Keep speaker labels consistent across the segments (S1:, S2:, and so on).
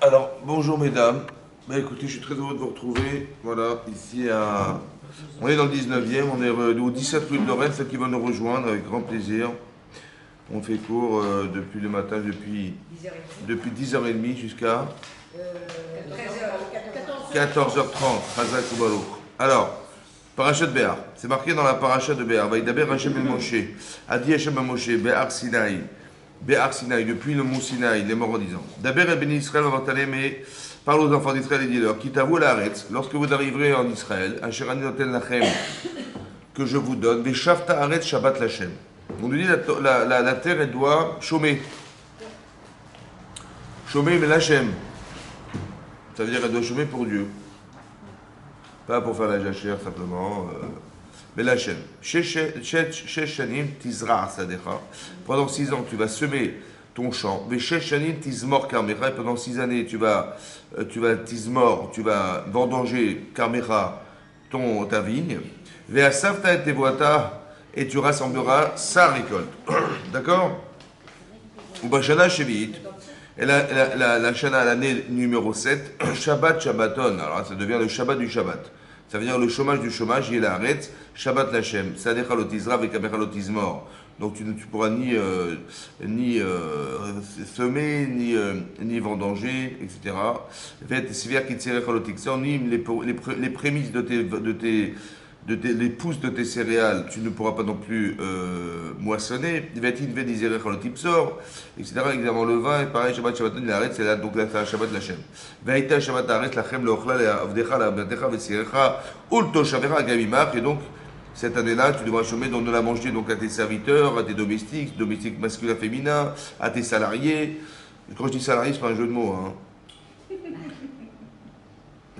S1: Alors, bonjour mesdames. Bah, écoutez, je suis très heureux de vous retrouver. Voilà, ici à. On est dans le 19e, on est au 17 rue de Lorraine, ceux qui vont nous rejoindre avec grand plaisir. On fait cours depuis le matin, depuis 10h30 jusqu'à 14h30. Hazak ou Baruch. Alors, Parachat Béar, c'est marqué dans la Parachat de Béar. Vaïdaber Hashem el Moshe, Adi Hashem el Moshe, Béar Sinaï. Béar Sinaï, depuis le mont Sinaï, les morts en disant Daber el Béni Israël va mais parle aux enfants d'Israël et dis-leur Kitavou la Haaretz, lorsque vous arriverez en Israël, Asherani noten lachem, que je vous donne, Veshavta Haaretz Shabbat lachem. On nous dit la terre, elle doit chômer. Chômer, mais lachem. Ça veut dire qu'elle doit chômer pour Dieu. Pas pour faire la jachère simplement. Mais lachem. Sheshanim tizra sadecha. Pendant 6 ans, tu vas semer ton champ. Sheshanim tizmor karmecha. Et pendant 6 années, tu vas tizmor, tu vas vendanger karmecha, ta vigne. Veasavta et tevoata. Et tu rassembleras sa récolte. D'accord? Ou Bashana Shevit. Et la Shana, l'année numéro 7, Shabbat Shabbaton. Alors ça devient le Shabbat du Shabbat. Ça veut dire le chômage du chômage, il est la Haaretz, Shabbat Lachem, Sadecha lotizra vekamecha lotizmor. Donc tu ne pourras ni semer, ni vendanger, etc. Fait Sivir Kitserecha lotixor, ni les prémices les pousses de tes céréales, tu ne pourras pas non plus moissonner. Etc. Évidemment, le vin, et pareil, Shabbat Shabbaton, il arrête, c'est là, donc là, c'est Shabbat Lachem. Vaïta Shabbat arrête, Lachem, Leochla, Avdecha, la Batecha, Vesirecha, Ulto Shavera, Gavimach, et donc, cette année-là, tu devras chômer, donc de la manger donc, à tes serviteurs, à tes domestiques masculins, féminins, à tes salariés. Et quand je dis salarié, c'est pas un jeu de mots, hein.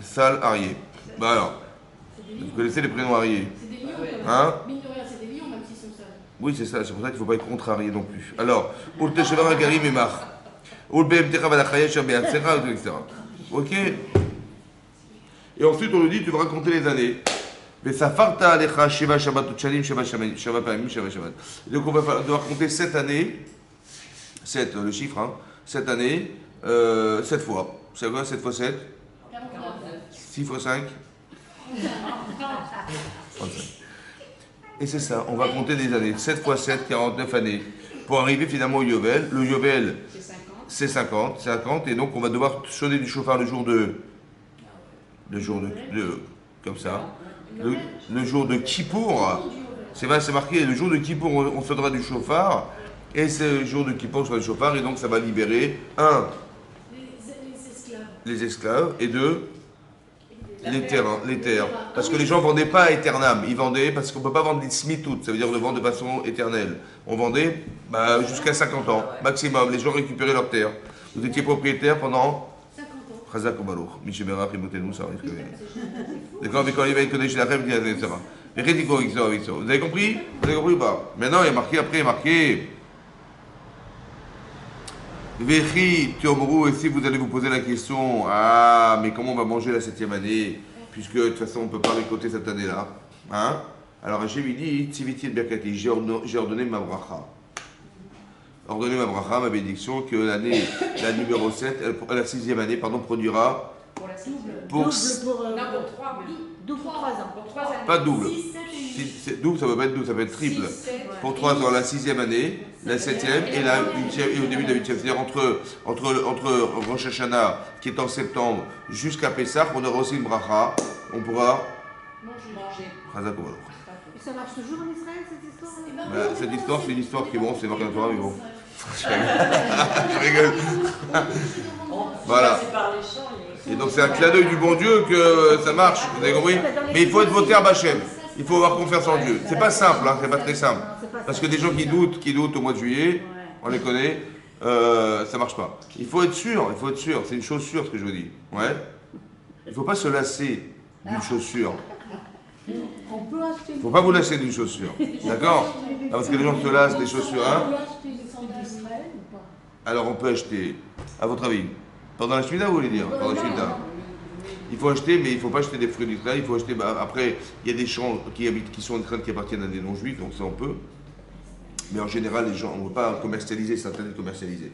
S1: Salarié. Bah alors. Vous connaissez les prénoms ariés?
S2: C'est des lions,
S1: hein?
S2: Mine de rien, c'est des lions, même s'ils sont sages.
S1: Oui, c'est ça, c'est pour ça qu'il ne faut pas être contrarié non plus. Alors, Ulte Shevara Garim et Mar. Ulbeem Techa Valachaya Shabbat, etc. Ok? Et ensuite, on nous dit, tu vas raconter les années. Vesafarta Alecha Sheva Shabbat Uchalim Sheva Pamim Sheva Shabbat. Donc, on va devoir compter 7 années. 7, le chiffre, hein. 7 années, 7 fois. C'est quoi 7 fois 7?
S2: 49.
S1: 6 fois 5? 35. Et c'est ça, on va compter des années. 7 fois 7, 49 années. Pour arriver finalement au Yovel. Le Yovel, c'est 50. Et donc on va devoir sonner du chauffard le jour de comme ça. Le jour de Kippour. C'est vrai, c'est marqué, le jour de Kippour, on sonnera du chauffard. Et c'est le jour de Kippour, on sonnera du chauffard. Et donc ça va libérer, les esclaves, et 2, les terres. Parce que les gens ne vendaient pas à Eternam, ils vendaient parce qu'on ne peut pas vendre des smitout, ça veut dire de vendre de façon éternelle. On vendait jusqu'à 50 ans, maximum. Les gens récupéraient leurs terres. Vous étiez propriétaire pendant
S2: 50 ans.
S1: Chazak ou Baruch. Michébera, Rimotenou, ça risque. D'accord, mais quand il va être chez la rêve, etc. Vous avez compris? Vous avez compris ou pas? Maintenant, il y a marqué, après, il y a marqué. Vechi, Tiomrou, et si vous allez vous poser la question, mais comment on va manger la 7e année, puisque de toute façon on ne peut pas récolter cette année-là, hein? Alors Hachem il dit, Tziviti et Berkati, j'ai ordonné ma bracha. Ordonné ma bracha, ma bénédiction, que la numéro 7, la 6e année, produira.
S2: Pour la cible.
S1: Pour
S2: 3 ans. Pour 3 années.
S1: Pas double.
S2: 6, 7 et 8.
S1: Double, ça peut pas être double, ça peut être triple.
S2: 6, 7,
S1: Pour 3 ans, la 6e année, la 7e et la 8e, et au début de la 8e. C'est-à-dire entre Rosh Hashanah, qui est en septembre, jusqu'à Pessah, on aura aussi une bracha. On pourra
S2: manger.
S1: Chazak ou Baruch.
S3: Et ça marche toujours en Israël, cette histoire?
S1: Cette histoire, c'est une histoire qui est bon, c'est marqué dans la Torah, mais bon. Je rigole. Voilà. Et donc c'est un clin d'œil du bon Dieu que ça marche, vous avez compris? Mais il faut être voté à Bachem. Il faut avoir confiance en Dieu. C'est pas simple, hein, c'est pas très simple. Parce que des gens qui doutent au mois de juillet, on les connaît, ça marche pas. Il faut être sûr, c'est une chose sûre ce que je vous dis. Ouais. Il faut pas se lasser d'une chaussure. Il faut pas vous lasser d'une chaussure. D'accord? Parce que les gens se lassent des chaussures, hein? Alors on peut acheter, à votre avis, pendant la Shemitah, vous voulez dire? Pendant la Shemitah. Il faut acheter, mais il ne faut pas acheter des fruits d'Israël. Il faut acheter. Après, il y a des champs qui sont en Israël qui appartiennent à des non-juifs, donc ça on peut. Mais en général, les gens, on ne veut pas commercialiser, c'est interdit de commercialiser.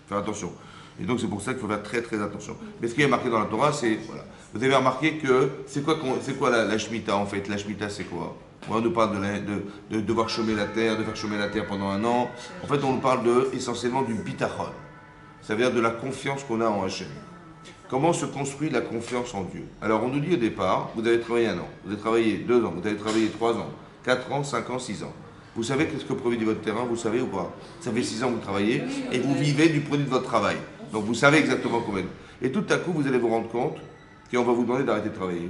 S1: Faire attention. Et donc c'est pour ça qu'il faut faire très très attention. Mais ce qui est marqué dans la Torah, c'est, voilà, vous avez remarqué que, c'est quoi la Shemitah en fait? La Shemitah c'est quoi? On nous parle de devoir chômer la terre, de faire chômer la terre pendant un an. En fait, on nous parle essentiellement du bitachon. Ça veut dire de la confiance qu'on a en Hachem. Comment se construit la confiance en Dieu? Alors, on nous dit au départ, vous avez travaillé 1 an, vous avez travaillé 2 ans, vous avez travaillé 3 ans, 4 ans, 5 ans, 6 ans. Vous savez qu'est-ce que produit votre terrain? Vous savez ou pas? Ça fait 6 ans que vous travaillez et vous vivez du produit de votre travail. Donc, vous savez exactement combien. Et tout à coup, vous allez vous rendre compte qu'on va vous demander d'arrêter de travailler.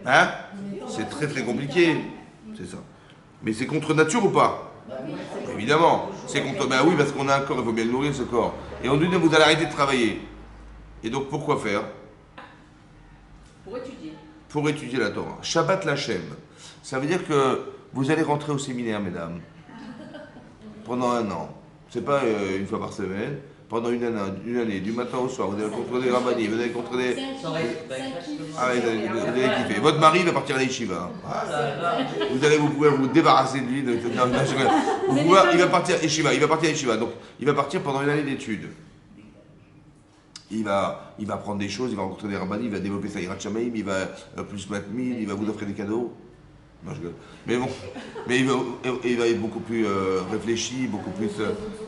S1: Hein? C'est très très compliqué. C'est ça. Mais c'est contre nature ou pas? Évidemment. C'est contre. Ben oui, parce qu'on a un corps, il faut bien le nourrir ce corps. Et on nous dit vous allez arrêter de travailler. Et donc pourquoi faire?
S2: Pour étudier.
S1: Pour étudier la Torah. Shabbat Lachem. Ça veut dire que vous allez rentrer au séminaire, mesdames. Pendant 1 an. C'est pas une fois par semaine. Pendant une année, du matin au soir, vous allez contre des rabbinis, vous allez contre des... Ah ouais, vous allez kiffer. Votre mari va partir à l'Yeshiva. Vous pouvez vous débarrasser de lui. Il va partir à l'Yeshiva. Donc, il va partir pendant une année d'études. Il va apprendre des choses, il va rencontrer des rabbinis, il va développer sa hirat shamaim, il va plus matmid, il va vous offrir des cadeaux. Non, je rigole. Mais bon, il va être beaucoup plus réfléchi, beaucoup plus...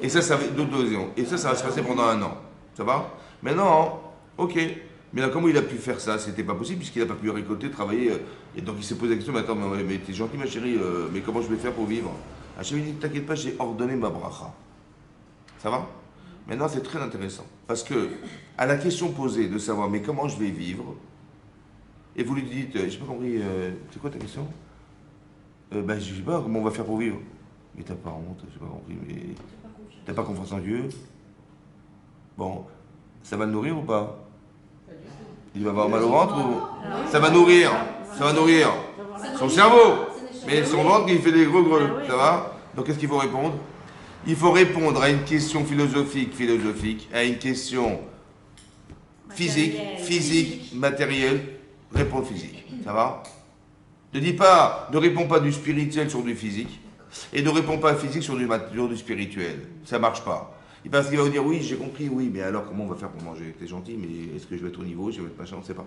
S1: Et ça va être d'autres visions. Et ça va se passer pendant 1 an. Ça va? Maintenant, ok. Mais là, comment il a pu faire ça? C'était pas possible puisqu'il n'a pas pu récolter, travailler. Et donc il s'est posé la question, mais attends, mais t'es gentil ma chérie, mais comment je vais faire pour vivre? Hachem dit, t'inquiète pas, j'ai ordonné ma bracha. Ça va? Maintenant, c'est très intéressant. Parce que, à la question posée de savoir, mais comment je vais vivre? Et vous lui dites, j'ai pas compris, c'est quoi ta question? Ben, je sais pas comment on va faire pour vivre. Mais t'as pas honte, j'ai pas compris, mais... T'as pas confiance en Dieu? Bon, ça va le nourrir ou pas? Il va avoir mal au ventre ou... Ça va nourrir, son cerveau. Mais son ventre, il fait des gros, ça va? Donc qu'est-ce qu'il faut répondre? Il faut répondre à une question philosophique, à une question physique, matérielle, répondre physique, ça va? Ne réponds pas du spirituel sur du physique et ne réponds pas physique sur du spirituel. Ça marche pas. Parce qu'il va vous dire oui, j'ai compris, oui, mais alors comment on va faire pour manger? T'es gentil, mais est-ce que je vais être au niveau? Je vais mettre machin, on ne sait pas.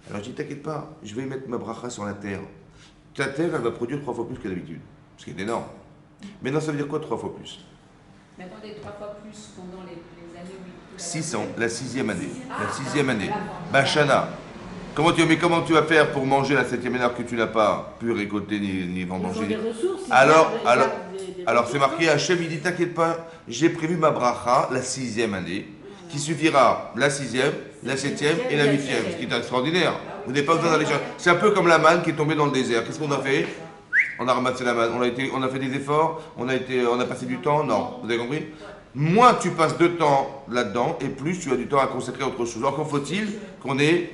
S1: Alors je dis t'inquiète pas, je vais mettre ma bracha sur la terre. Ta terre, elle va produire 3 fois plus que d'habitude, ce qui est énorme. Maintenant, ça veut dire quoi 3 fois plus?
S2: Mais attendez, 3 fois plus pendant les années où il...
S1: 6 ans, la 6e année. La 6e année. Bachana. Comment tu vas faire pour manger la 7e année alors que tu n'as pas pu récolter ni manger? Alors c'est marqué, Hachem il dit t'inquiète pas, j'ai prévu ma bracha la 6e année, qui suffira la 6e, la 7e et la 8e, ce qui est extraordinaire. Vous n'avez pas besoin d'aller chercher. C'est un peu comme la manne qui est tombée dans le désert. Qu'est-ce qu'on a fait? On a ramassé la manne, on a fait des efforts, on a passé du temps, non, vous avez compris? Moins tu passes de temps là-dedans, et plus tu as du temps à consacrer à autre chose. Encore faut-il qu'on ait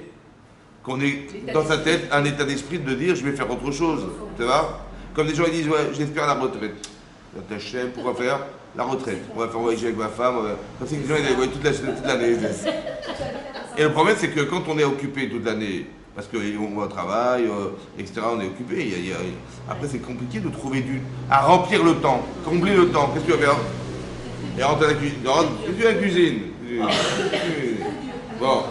S1: dans sa tête un état d'esprit de dire je vais faire autre chose, tu vois? Comme des gens ils disent ouais, j'espère la retraite. Hachem, pourquoi faire la retraite? On va faire voyager avec ma femme, comme si les gens ils voyaient toute l'année. Et le problème c'est que quand on est occupé toute l'année, parce qu'on va au travail, etc., on est occupé, après c'est compliqué de trouver à remplir le temps, combler le temps. Qu'est-ce que tu vas faire? Et rentrer à la cuisine. Qu'est-ce que la cuisine? Bon.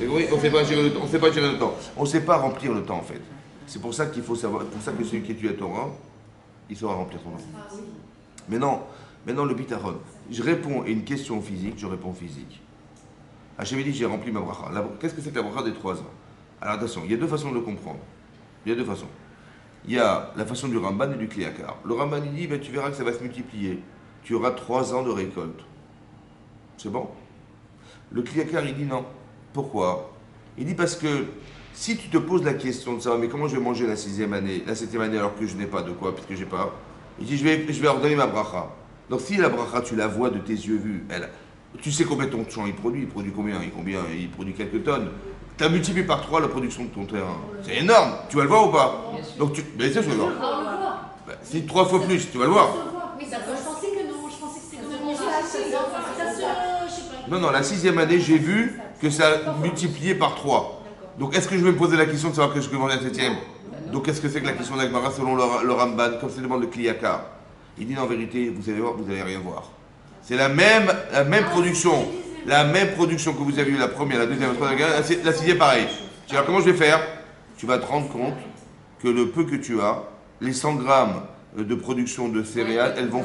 S1: On ne sait pas gérer le temps. On ne sait pas remplir le temps en fait. C'est pour ça qu'il faut savoir. C'est pour ça que celui qui étudie la Torah, il saura remplir son temps. Maintenant le bitachon. Je réponds à une question physique, je réponds physique. Hachem dit j'ai rempli ma bracha. Qu'est-ce que c'est que la bracha des 3 ans? Alors attention, il y a 2 façons de le comprendre. Il y a 2 façons. Il y a la façon du Ramban et du Kli Yakar. Le Ramban il dit tu verras que ça va se multiplier. Tu auras 3 ans de récolte. C'est bon? Le Kli Yakar il dit non. Pourquoi? Il dit parce que si tu te poses la question de savoir mais comment je vais manger la 6e année, la 7e année alors que je n'ai pas de quoi, puisque j'ai pas, il dit je vais ordonner ma bracha. Donc si la bracha tu la vois de tes yeux vus, tu sais combien ton champ il produit combien? Il produit quelques tonnes. Tu as multiplié par 3 la production de ton terrain. C'est énorme, tu vas le voir ou pas? Donc bien sûr tu vas le voir. Si 3 fois plus, tu vas le voir.
S2: Oui, ça peut. Je pensais que non, je pensais que c'était
S1: Non, la 6e année, j'ai vu que ça a multiplié par 3. Donc, est-ce que je vais me poser la question de savoir que je peux manger la 7e? Donc, qu'est-ce que c'est que la question d'Agmara selon le Ramban, comme se demande le Kli Yakar? Il dit, en vérité, vous allez voir, vous n'allez rien voir. C'est la même production. La même production que vous avez eue la première, la deuxième, la troisième, la sixième, pareil. Alors comment je vais faire? Tu vas te rendre compte que le peu que tu as, les 100 grammes de production de céréales, elles vont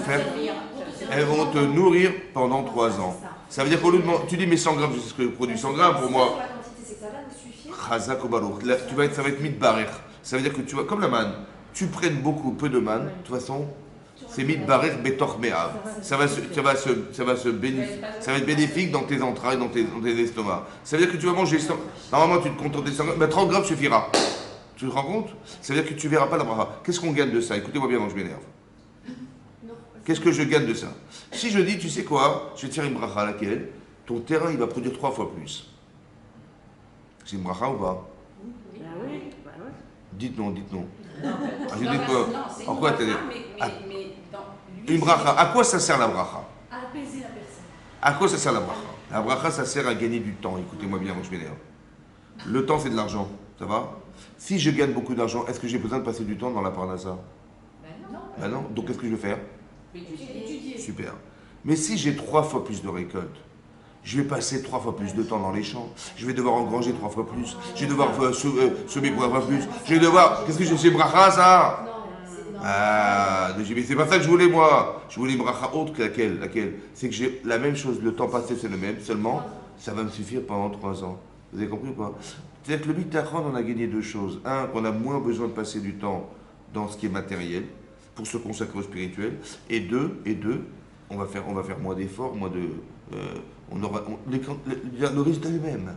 S1: te nourrir pendant 3 ans. Ça veut dire qu'au lieu de tu dis mais 100 grammes, je sais ce que je produis 100 grammes pour moi. Chazak ou baruch. Ça va être mitbarer. Ça veut dire que tu vas, comme la manne, tu prennes beaucoup, peu de manne, de toute façon, c'est mitbarer betor me'av. Ça va être bénéfique dans tes entrailles, dans tes estomacs. Ça veut dire que tu vas manger, normalement tu te contentes des 100 grammes, mais 30 grammes suffira. Tu te rends compte? Ça veut dire que tu ne verras pas la bracha. Qu'est-ce qu'on gagne de ça? Écoutez-moi bien, je m'énerve. Qu'est-ce que je gagne de ça? Si je dis, tu sais quoi, je vais te faire une bracha à laquelle ton terrain il va produire 3 fois plus. C'est une bracha ou pas? Dites non, dites non. Je dis quoi? En quoi une bracha. À quoi ça sert la bracha?
S3: À apaiser la personne.
S1: À quoi ça sert la bracha? La bracha, ça sert à gagner du temps. Écoutez-moi bien, je m'énerve. Le temps, c'est de l'argent. Ça va? Si je gagne beaucoup d'argent, est-ce que j'ai besoin de passer du temps dans la parnassa? Ben non. Donc qu'est-ce que je vais faire? Super. Mais si j'ai 3 fois plus de récoltes, je vais passer 3 fois plus de temps dans les champs. Je vais devoir engranger 3 fois plus. Je vais devoir semer 3 fois plus. Je vais devoir. Qu'est-ce que j'ai fait bracha ça? Ah, mais c'est pas ça que je voulais moi. Je voulais une bracha autre que laquelle? C'est que j'ai la même chose. Le temps passé c'est le même. Seulement, ça va me suffire pendant 3 ans. Vous avez compris ou pas? C'est-à-dire que le bitachon, on a gagné 2 choses. Un, qu'on a moins besoin de passer du temps dans ce qui est matériel pour se consacrer au spirituel. Et deux, on va faire moins d'efforts, moins de. Le résultat est le même.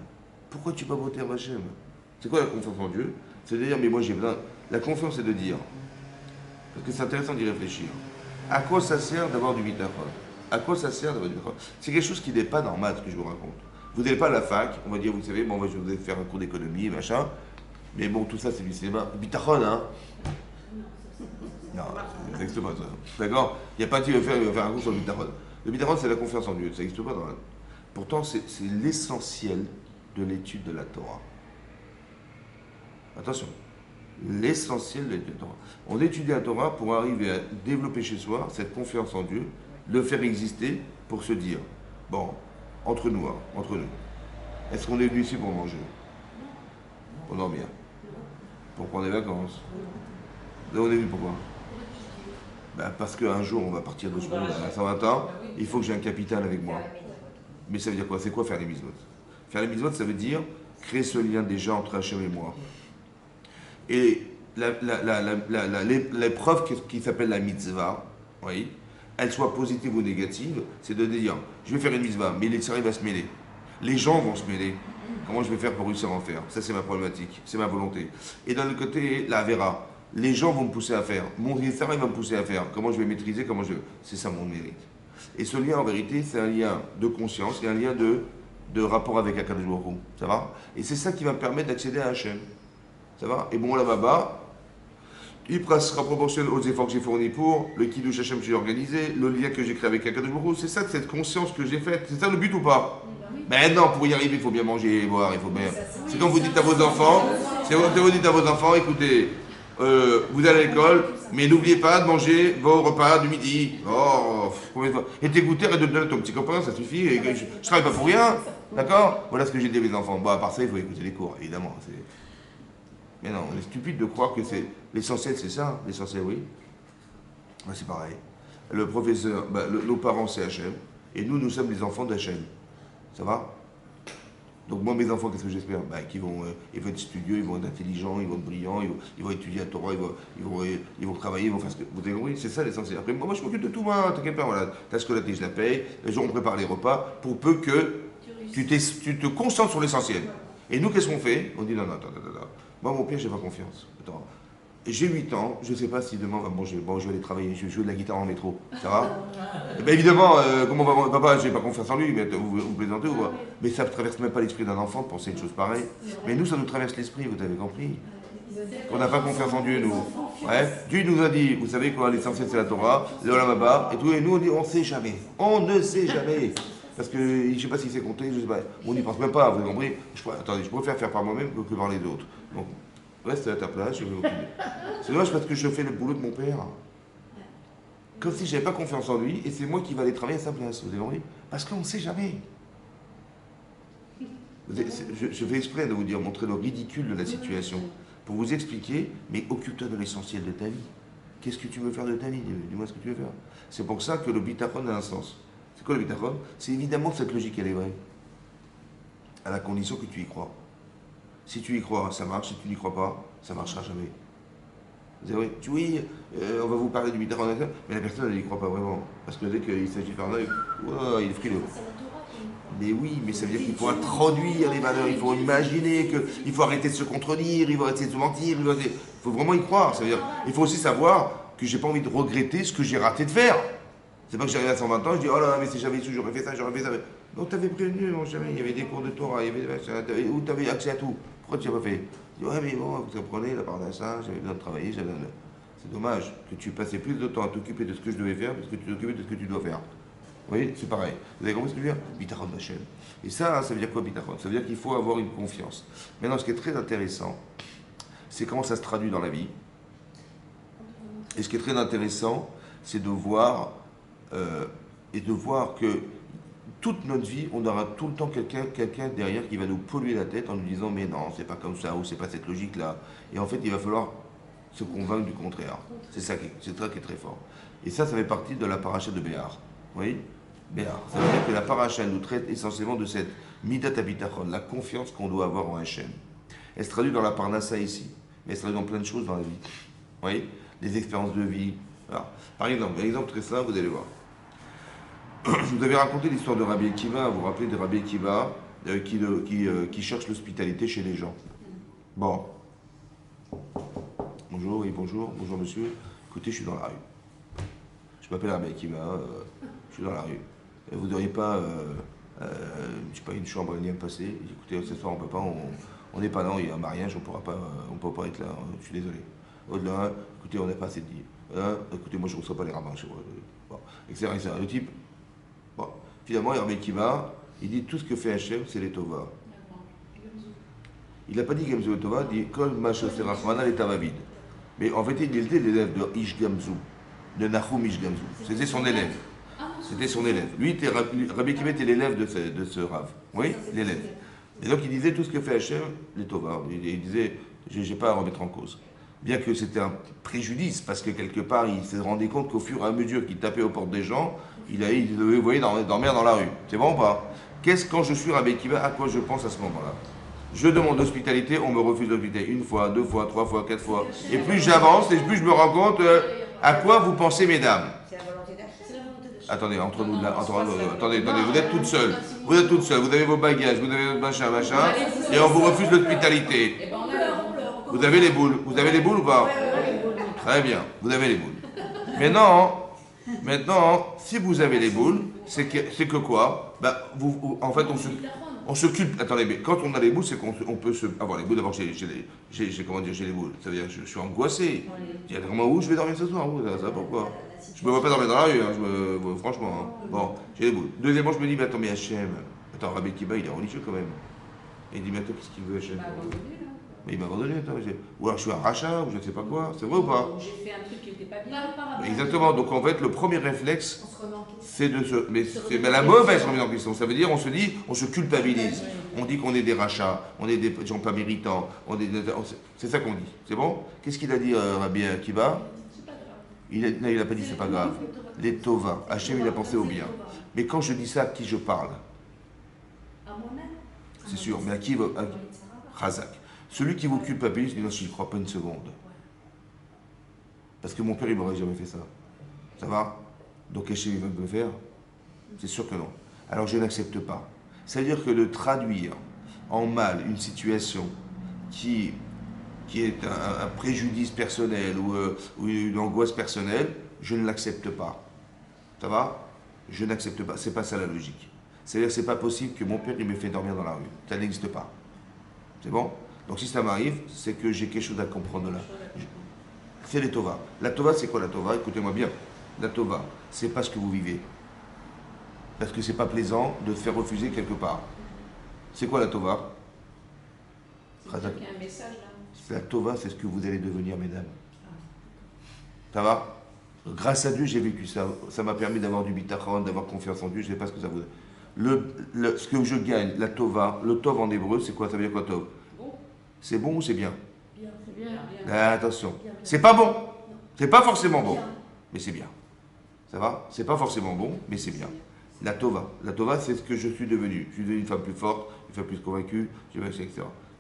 S1: Pourquoi tu ne peux pas voter à Hachem? C'est quoi la confiance en Dieu? C'est de dire, mais moi j'ai besoin. La confiance, c'est de dire, parce que c'est intéressant d'y réfléchir. À quoi ça sert d'avoir du bitachon? À quoi ça sert d'avoir du bitachon? C'est quelque chose qui n'est pas normal, ce que je vous raconte. Vous n'allez pas à la fac, on va dire, vous savez, bon, je vais vous faire un cours d'économie, machin. Mais bon, tout ça, c'est du cinéma. Bitachon, hein? Non, ça n'existe pas, ça. D'accord? Il n'y a pas qui veut faire un cours sur le bitachon. Le bitachon, c'est la confiance en Dieu. Ça n'existe pas dans la... Pourtant, c'est l'essentiel de l'étude de la Torah. Attention. L'essentiel de l'étude de la Torah. On étudie la Torah pour arriver à développer chez soi cette confiance en Dieu, le faire exister pour se dire, bon, entre nous, est-ce qu'on est venu ici pour manger? Pour dormir? Pour prendre des vacances? Là, on est venu pourquoi? Parce qu'un jour, on va partir de ce monde à 120 ans, il faut que j'ai un capital avec moi. Mais ça veut dire quoi? C'est quoi faire les mitzvot? Faire les mitzvot, ça veut dire créer ce lien déjà entre Hachem et moi. Et l'épreuve qui s'appelle la mitzvah, oui, elle soit positive ou négative, c'est de dire, je vais faire une mitzvah, mais les tsari va se mêler. Les gens vont se mêler. Comment je vais faire pour réussir à en faire? Ça, c'est ma problématique, c'est ma volonté. Et d'un autre côté, la vera. Les gens vont me pousser à faire. Mon tsari va me pousser à faire. Comment je vais maîtriser, c'est ça mon mérite. Et ce lien, en vérité, c'est un lien de conscience et un lien de rapport avec Akadosh Baruch Hu. Ça va? Et c'est ça qui va me permettre d'accéder à Hachem. Ça va? Et bon, là-bas, il sera proportionnel aux efforts que j'ai fournis pour le Kiddush Hachem que j'ai organisé, le lien que j'ai créé avec Akadosh Baruch Hu. C'est ça, cette conscience que j'ai faite. C'est ça le but ou pas? Ben non, pour y arriver, il faut bien manger et boire. Il faut bien... C'est quand vous dites à vos enfants, écoutez, vous allez à l'école, mais n'oubliez pas de manger vos repas du midi. Oh, et t'écouter, arrête de donner à ton petit copain, ça suffit. Et je travaille pas pour rien, d'accord? Voilà ce que j'ai dit à mes enfants. Bon, à part ça, il faut écouter les cours, évidemment. Mais non, on est stupide de croire que c'est l'essentiel, c'est ça. L'essentiel, oui. Ben, c'est pareil. Le professeur, nos parents, c'est Hachem, et nous sommes les enfants d'Hachem. Ça va? Donc moi, mes enfants, qu'est-ce que j'espère? Qu'ils vont être studieux, ils vont être intelligents, ils vont être brillants, ils vont étudier la Torah, ils vont travailler, ils vont faire ce que... Vous avez compris? C'est ça l'essentiel. Après, moi, je m'occupe de tout, moi, t'inquiète pas, voilà. Ta scolarité, je la paye, les gens, on prépare les repas, pour peu que tu te concentres sur l'essentiel. Et nous, qu'est-ce qu'on fait? On dit non. Moi, mon père, j'ai pas confiance. Attends. J'ai 8 ans, je ne sais pas si demain on va manger. Bon, je vais aller travailler, je vais jouer de la guitare en métro. Ça va? Évidemment, comment va papa, j'ai pas confiance en lui, mais vous plaisantez ou pas? Mais ça ne traverse même pas l'esprit d'un enfant de penser une chose pareille. Mais nous, ça nous traverse l'esprit, vous avez compris? On n'a pas confiance en Dieu, nous. Ouais. Dieu nous a dit, vous savez quoi, l'essentiel c'est la Torah, le Olam Haba, et tout, et nous on dit, on ne sait jamais. On ne sait jamais. Parce que je ne sais pas s'il sait compter, je sais pas. On n'y pense même pas, vous avez compris? Attendez, je préfère faire par moi-même que par les autres. Donc, reste à ta place, je vais m'occuper. C'est dommage parce que je fais le boulot de mon père. Comme si je n'avais pas confiance en lui et c'est moi qui vais aller travailler à sa place. Vous avez compris? Parce qu'on ne sait jamais. Je fais exprès de vous dire, montrer le ridicule de la situation. Pour vous expliquer, mais occupe-toi de l'essentiel de ta vie. Qu'est-ce que tu veux faire de ta vie? Dis-moi ce que tu veux faire. C'est pour ça que le bitachon a un sens. C'est quoi le bitachon? C'est évidemment que cette logique, elle est vraie. À la condition que tu y crois. Si tu y crois, ça marche. Si tu n'y crois pas, ça ne marchera jamais. Vous savez, oui, on va vous parler du bitachon, mais la personne, elle n'y croit pas vraiment. Parce que dès qu'il s'agit de faire un œil, il est frileux. Mais oui, mais ça veut dire qu'il faut introduire les valeurs, il faut imaginer qu'il faut arrêter de se contredire, il faut arrêter de se mentir, il faut vraiment y croire. Ça veut dire, il faut aussi savoir que j'ai pas envie de regretter ce que j'ai raté de faire. C'est pas que j'arrive à 120 ans, je dis oh là là, mais si j'avais su, j'aurais fait ça, j'aurais fait ça. Donc t'avais prévenu, mon chéri, il y avait des cours de Torah, il y avait où t'avais accès à tout. Pourquoi tu n'as pas fait? Je dis ouais, mais bon, vous comprenez, la part d'un ça, j'avais besoin de travailler, c'est dommage que tu passais plus de temps à t'occuper de ce que je devais faire parce que tu t'occupais de ce que tu dois faire. Vous voyez, c'est pareil. Vous avez compris ce que je veux dire? Bitachon Hashem. Et ça veut dire quoi, bitachon? Ça veut dire qu'il faut avoir une confiance. Maintenant, ce qui est très intéressant, c'est comment ça se traduit dans la vie. Et ce qui est très intéressant, c'est de voir que toute notre vie, on aura tout le temps quelqu'un derrière qui va nous polluer la tête en nous disant mais non, c'est pas comme ça ou c'est pas cette logique-là. Et en fait, il va falloir se convaincre du contraire. C'est ça qui est très fort. Et ça fait partie de la paracha de Béar. Vous voyez? Béar. Ça veut dire que la paracha nous traite essentiellement de cette midat habitachon, la confiance qu'on doit avoir en Hachem. Elle se traduit dans la parnassa ici, mais elle se traduit dans plein de choses dans la vie. Vous voyez? Des expériences de vie. Alors, par exemple, un exemple très simple, vous allez voir. Je vous avais raconté l'histoire de Rabbi Akiva, vous vous rappelez de Rabbi Akiva qui cherche l'hospitalité chez les gens. Bon. Bonjour, oui, bonjour monsieur. Écoutez, je suis dans la rue. Je m'appelle Rabbi Akiva, je suis dans la rue. Vous n'auriez pas, je sais pas, une chambre à me passer? Écoutez, ce soir on peut pas, on n'est pas là, il y a un mariage, on ne peut pas être là, je suis désolé. Au-delà, écoutez, on n'a pas assez de lits. Écoutez, moi je ne reçois pas les rabbins chez moi. Bon, etc., etc. Le type, bon, finalement, Rabbi Akiva, il dit tout ce que fait Hachem, c'est les Tova. Il n'a pas dit Gamzu Tova, il dit Kol Masha Serachmana et Tavavid. Mais en fait, il était l'élève de Ish Gamzu, de Nahum Ish Gamzu. C'était son élève. C'était son élève. Lui, Rabbi Akiva était l'élève de ce Rav. Oui, l'élève. Et donc il disait tout ce que fait Hachem, les Tova. Il disait, je n'ai pas à remettre en cause. Bien que c'était un préjudice, parce que quelque part, il s'est rendu compte qu'au fur et à mesure qu'il tapait aux portes des gens, il devait, vous voyez, dormir dans la rue. C'est bon ou pas? Quand je suis Rabbi Akiva, à quoi je pense à ce moment-là? Je demande l'hospitalité, on me refuse l'hospitalité une fois, deux fois, trois fois, quatre fois. Et plus j'avance, et plus je me rends compte à quoi vous pensez, mesdames. Attendez, entre nous, là, attendez, vous êtes toutes seules. Vous êtes toutes seules, vous avez vos bagages, vous avez votre machin, et on vous refuse l'hospitalité. Vous avez les boules. Vous avez les boules ou pas? Très bien, vous avez les boules. Maintenant, si vous avez les boules, c'est que quoi? En fait, on se culpe. Attendez, mais quand on a les boules, c'est qu'on peut se avoir les boules. D'abord, j'ai les boules. Ça veut dire que je suis angoissé. Il y a vraiment où je vais dormir ce soir? Ça, pourquoi? Je me vois pas dormir dans la rue, franchement. Bon, j'ai les boules. Deuxièmement, je me dis, mais attends, mais Hachem. Attends, Rabbi Akiva, il est religieux quand même. Et il dit, mais attends, qu'est-ce qu'il veut, Hachem? Mais il m'a abandonné, attends, ou alors je suis un rachat, ou je ne sais pas quoi, c'est vrai ou pas?
S2: J'ai fait un truc qui n'était pas bien.
S1: Exactement, donc en fait, le premier réflexe, c'est de se. Mais c'est la mauvaise remise en question. Ça veut dire, on se culpabilise. On dit qu'on est des rachats, on est des gens pas méritants, c'est ça qu'on dit. C'est bon? Qu'est-ce qu'il a dit, Rabbi Akiva? Il n'a pas dit c'est pas grave. Les Tova, Hachem, il a pensé au bien. Mais quand je dis ça, à qui je parle? C'est sûr, mais à qui? Chazak. Celui qui vous culpabilise, dit non, je n'y crois pas une seconde. Parce que mon père, il m'aurait jamais fait ça. Ça va? Donc, Hachem, il va me le faire? C'est sûr que non. Alors, je n'accepte pas. C'est-à-dire que de traduire en mal une situation qui est un préjudice personnel ou une angoisse personnelle, je ne l'accepte pas. Ça va? Je n'accepte pas. C'est pas ça la logique. C'est-à-dire que c'est pas possible que mon père, il me fait dormir dans la rue. Ça n'existe pas. C'est bon? Donc si ça m'arrive, c'est que j'ai quelque chose à comprendre là. C'est les Tova. La Tova, c'est quoi la Tova? Écoutez-moi bien. La Tova, c'est pas ce que vous vivez. Parce que c'est pas plaisant de se faire refuser quelque part. C'est quoi la Tova?
S2: C'est qu'il y a un message là.
S1: La Tova, c'est ce que vous allez devenir, mesdames. Ça va? Grâce à Dieu, j'ai vécu ça. Ça m'a permis d'avoir du bitachon, d'avoir confiance en Dieu. Je ne sais pas ce que ça veut dire. Ce que je gagne, la tova, le tov en hébreu, c'est quoi? Ça veut dire quoi, tov? C'est bon ou c'est bien?
S3: C'est bien.
S1: Ah, attention. C'est pas bon. C'est pas forcément bon. Mais c'est bien. Ça va? C'est pas forcément bon, mais c'est bien. La tova. La tova, c'est ce que je suis devenu. Je suis devenu une femme plus forte, une femme plus convaincue, etc.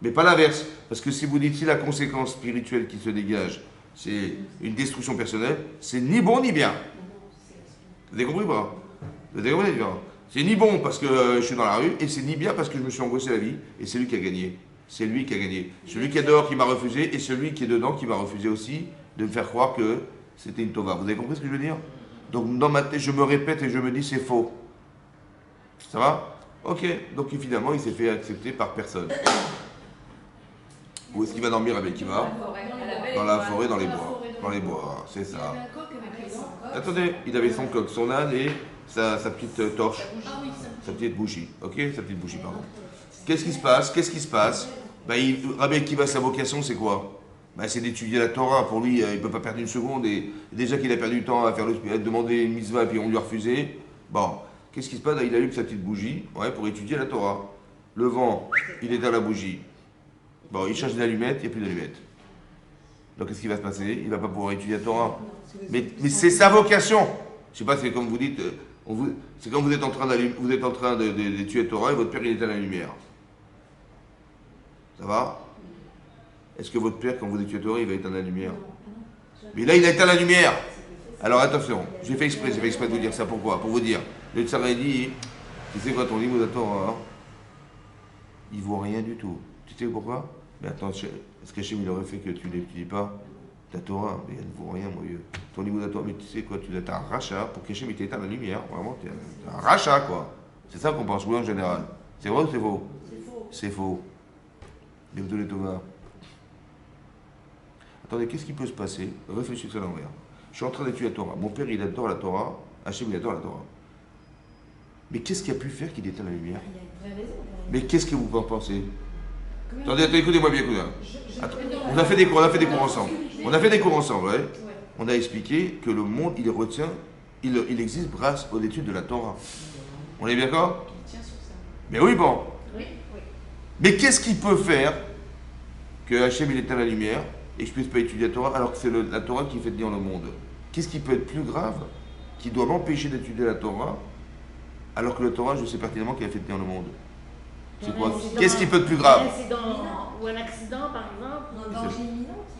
S1: Mais pas l'inverse. Parce que si vous dites, si la conséquence spirituelle qui se dégage, c'est une destruction personnelle, c'est ni bon ni bien. Vous avez compris ou pas? Vous avez compris? C'est ni bon parce que je suis dans la rue, et c'est ni bien parce que je me suis angoissé la vie, et c'est lui qui a gagné. C'est lui qui a gagné. Celui qui est dehors qui m'a refusé, et celui qui est dedans qui m'a refusé aussi de me faire croire que c'était une tova. Vous avez compris ce que je veux dire? Donc dans ma tête, je me répète et je me dis c'est faux. Ça va? Ok. Donc finalement, il s'est fait accepter par personne. Où est-ce qu'il va dormir avec qui va? Dans la forêt, dans les bois. Dans les bois, c'est ça. Attendez, il avait son coq, son âne et sa petite torche. Sa petite bougie. Ok? Sa petite bougie, pardon. Qu'est-ce qui se passe? Qu'est-ce qui se passe? Rabbi Akiva, sa vocation, c'est quoi? C'est d'étudier la Torah. Pour lui, il ne peut pas perdre une seconde. Et déjà qu'il a perdu du temps à demander une mitzvah et puis on lui a refusé. Bon, qu'est-ce qui se passe? Il allume sa petite bougie pour étudier la Torah. Le vent, il éteint la bougie. Bon, il cherche des allumettes, il n'y a plus d'allumettes. Donc qu'est-ce qui va se passer? Il ne va pas pouvoir étudier la Torah. Mais c'est sa vocation. Je ne sais pas, c'est comme vous dites, c'est comme vous êtes en train d'étudier la Torah et votre père il éteint la lumière. Ça va? Est-ce que votre père, quand vous étudiez la Torah, il va éteindre la lumière? Mais là, il a éteint la lumière. Alors attention, j'ai fait exprès de vous dire ça. Pourquoi? Pour vous dire, le Tzara dit, tu sais quoi, ton livre de la Torah, il ne vaut rien du tout. Tu sais pourquoi? Mais attends, est-ce qu'Hachem il aurait fait que tu n'étudies pas ta Torah? Mais elle ne vaut rien, mon vieux. Ton livre de la Torah, mais tu sais quoi, tu es un rachat pour qu'Hachem il t'éteint la lumière. Vraiment, tu es un rachat, quoi. C'est ça qu'on pense, oui, en général. C'est vrai ou c'est faux? C'est faux. C'est faux. Désolé, Thomas. Attendez, qu'est-ce qui peut se passer? Réfléchissez à l'envers. Je suis en train d'étudier la Torah. Mon père, il adore la Torah. Hachem, il adore la Torah. Mais qu'est-ce qui a pu faire qu'il éteint la lumière? Mais qu'est-ce que vous en pensez? Attendez, écoutez-moi bien, on a fait des cours ensemble. Ouais. On a expliqué que le monde, il existe grâce aux études de la Torah. On est bien d'accord? Mais oui, bon. Mais qu'est-ce qui peut faire que Hachem il éteint la lumière et que je ne puisse pas étudier la Torah alors que c'est la Torah qui fait tenir le monde? Qu'est-ce qui peut être plus grave qui doit m'empêcher d'étudier la Torah alors que la Torah, je sais pertinemment qu'elle fait tenir le monde? C'est quoi? Qu'est-ce qui peut être plus grave?
S3: Un accident ou un accident, par exemple.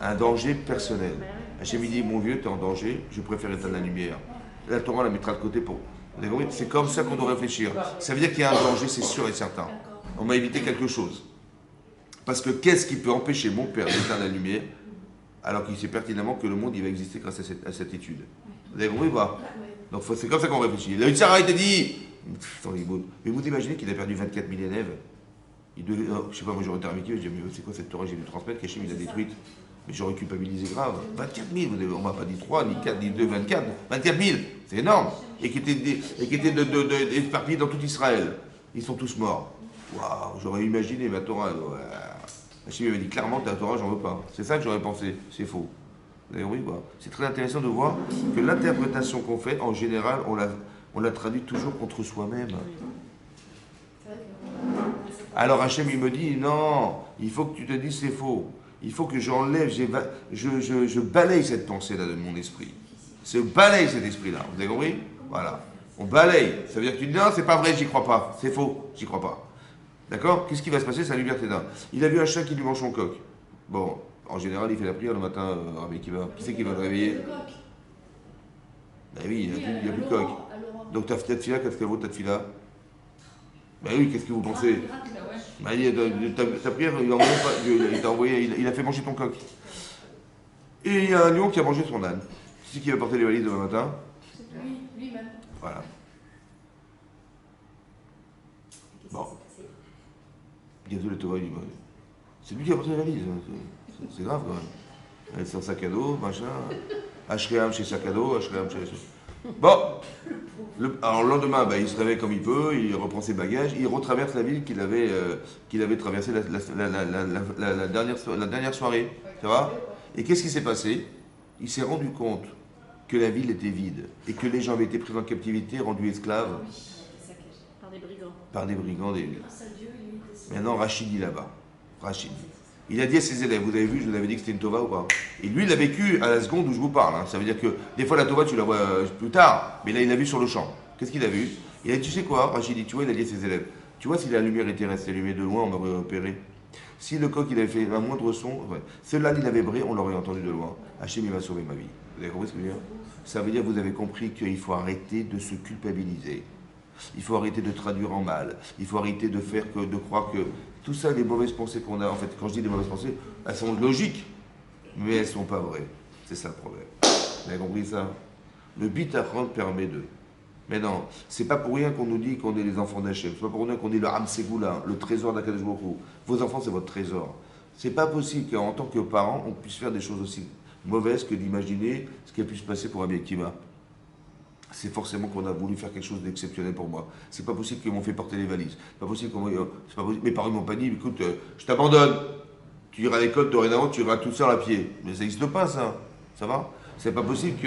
S1: Un danger personnel. Hachem dit, mon vieux, tu es en danger, je préfère éteindre la lumière. La Torah la mettra de côté pour... Vous avez compris? C'est comme ça qu'on doit réfléchir. Ça veut dire qu'il y a un danger, c'est sûr et certain. On m'a évité quelque chose. Parce que qu'est-ce qui peut empêcher mon père d'éteindre la lumière alors qu'il sait pertinemment que le monde il va exister grâce à cette étude? Vous avez compris ou pas? Donc c'est comme ça qu'on réfléchit. Le Tzara il t'a dit... Mais vous imaginez qu'il a perdu 24 000 élèves? Je ne sais pas, moi j'aurais été avec eux, je dis, mais c'est quoi cette Torah que j'ai dû transmettre, qu'Hachem il a détruite? Mais j'aurais culpabilisé grave. 24 000, on ne m'a pas dit 3, ni 4, ni 2, 24. 24 000, c'est énorme. Et qui étaient éparpillés dans tout Israël. Ils sont tous morts. Waouh, j'aurais imaginé ma Torah. Hachem m'a dit clairement, ta Torah, j'en veux pas. C'est ça que j'aurais pensé, c'est faux. Vous avez compris quoi? C'est très intéressant de voir que l'interprétation qu'on fait, en général, on la traduit toujours contre soi-même. Alors Hachem il me dit non, il faut que tu te dises c'est faux. Il faut que j'enlève, je balaye cette pensée-là de mon esprit. Je balaye cet esprit-là. Vous avez compris? Voilà. On balaye. Ça veut dire que tu dis non, c'est pas vrai, j'y crois pas. C'est faux, j'y crois pas. D'accord? Qu'est-ce qui va se passer? Sa liberté d'un. Il a vu un chat qui lui mange son coq. Bon, en général, il fait la prière le matin, qui c'est qui va le réveiller? Ben oui, il n'y a plus de coq. Donc ta fila, qu'est-ce qu'elle vaut ta fila? Ben oui, qu'est-ce que vous pensez? Ta prière, il a fait manger ton coq. Et il y a un lion qui a mangé son âne. Qui c'est qui va porter les valises demain matin?
S2: Lui-même.
S1: Voilà. Bon. Désolé, Thomas, il dit, c'est lui qui a porté les valises. C'est grave quand même. Elle son sac à dos, machin. Ashream chez sac à dos, Ashream chez... Bon. Alors le lendemain, il se réveille comme il peut, il reprend ses bagages, il retraverse la ville qu'il avait traversée la dernière soirée. Tu vois? Et qu'est-ce qui s'est passé? Il s'est rendu compte que la ville était vide et que les gens avaient été pris en captivité, rendus esclaves
S3: Par des brigands.
S1: par des brigands des villes.
S4: Grâce à Dieu, il était sauvé.
S1: Maintenant, Rachid, il est là-bas. Rachid. Il a dit à ses élèves, vous avez vu, je vous avais dit que c'était une tova ou pas? Et lui, il l'a vécu à la seconde où je vous parle. Hein. Ça veut dire que des fois, la tova, tu la vois plus tard. Mais là, il l'a vu sur le champ. Qu'est-ce qu'il a vu? Il a dit, tu sais quoi, Rachid dit, tu vois, il a dit à ses élèves, tu vois, si la lumière était restée allumée de loin, on m'aurait repéré. Si le coq, il avait fait un moindre son, ouais. Cela, il avait bré, on l'aurait entendu de loin. Hachem, il va sauver ma vie. Vous avez compris ce que je veux dire? Ça veut dire que vous avez compris qu'il faut arrêter de se culpabiliser. Il faut arrêter de traduire en mal. Il faut arrêter de faire que, de croire que tout ça, les mauvaises pensées qu'on a, en fait, quand je dis des mauvaises pensées, elles sont logiques, mais elles ne sont pas vraies. C'est ça le problème. Vous avez compris ça? Le bitachon permet de. Mais non, c'est pas pour rien qu'on nous dit qu'on est les enfants d'Hachem. C'est pas pour rien qu'on est le Ham Ségoula, le trésor d'Akadosh Baruch Hu. Vos enfants, c'est votre trésor. C'est pas possible qu'en tant que parents, on puisse faire des choses aussi mauvaises que d'imaginer ce qui a pu se passer pour Rabbi Akiva. C'est forcément qu'on a voulu faire quelque chose d'exceptionnel pour moi. C'est pas possible qu'ils m'ont fait porter les valises. C'est pas possible qu'on c'est pas possible. Mes parents m'ont pas dit, écoute, je t'abandonne. Tu iras à l'école, dorénavant, tu iras tout seul à pied. Mais ça n'existe pas, ça. Ça va? C'est pas possible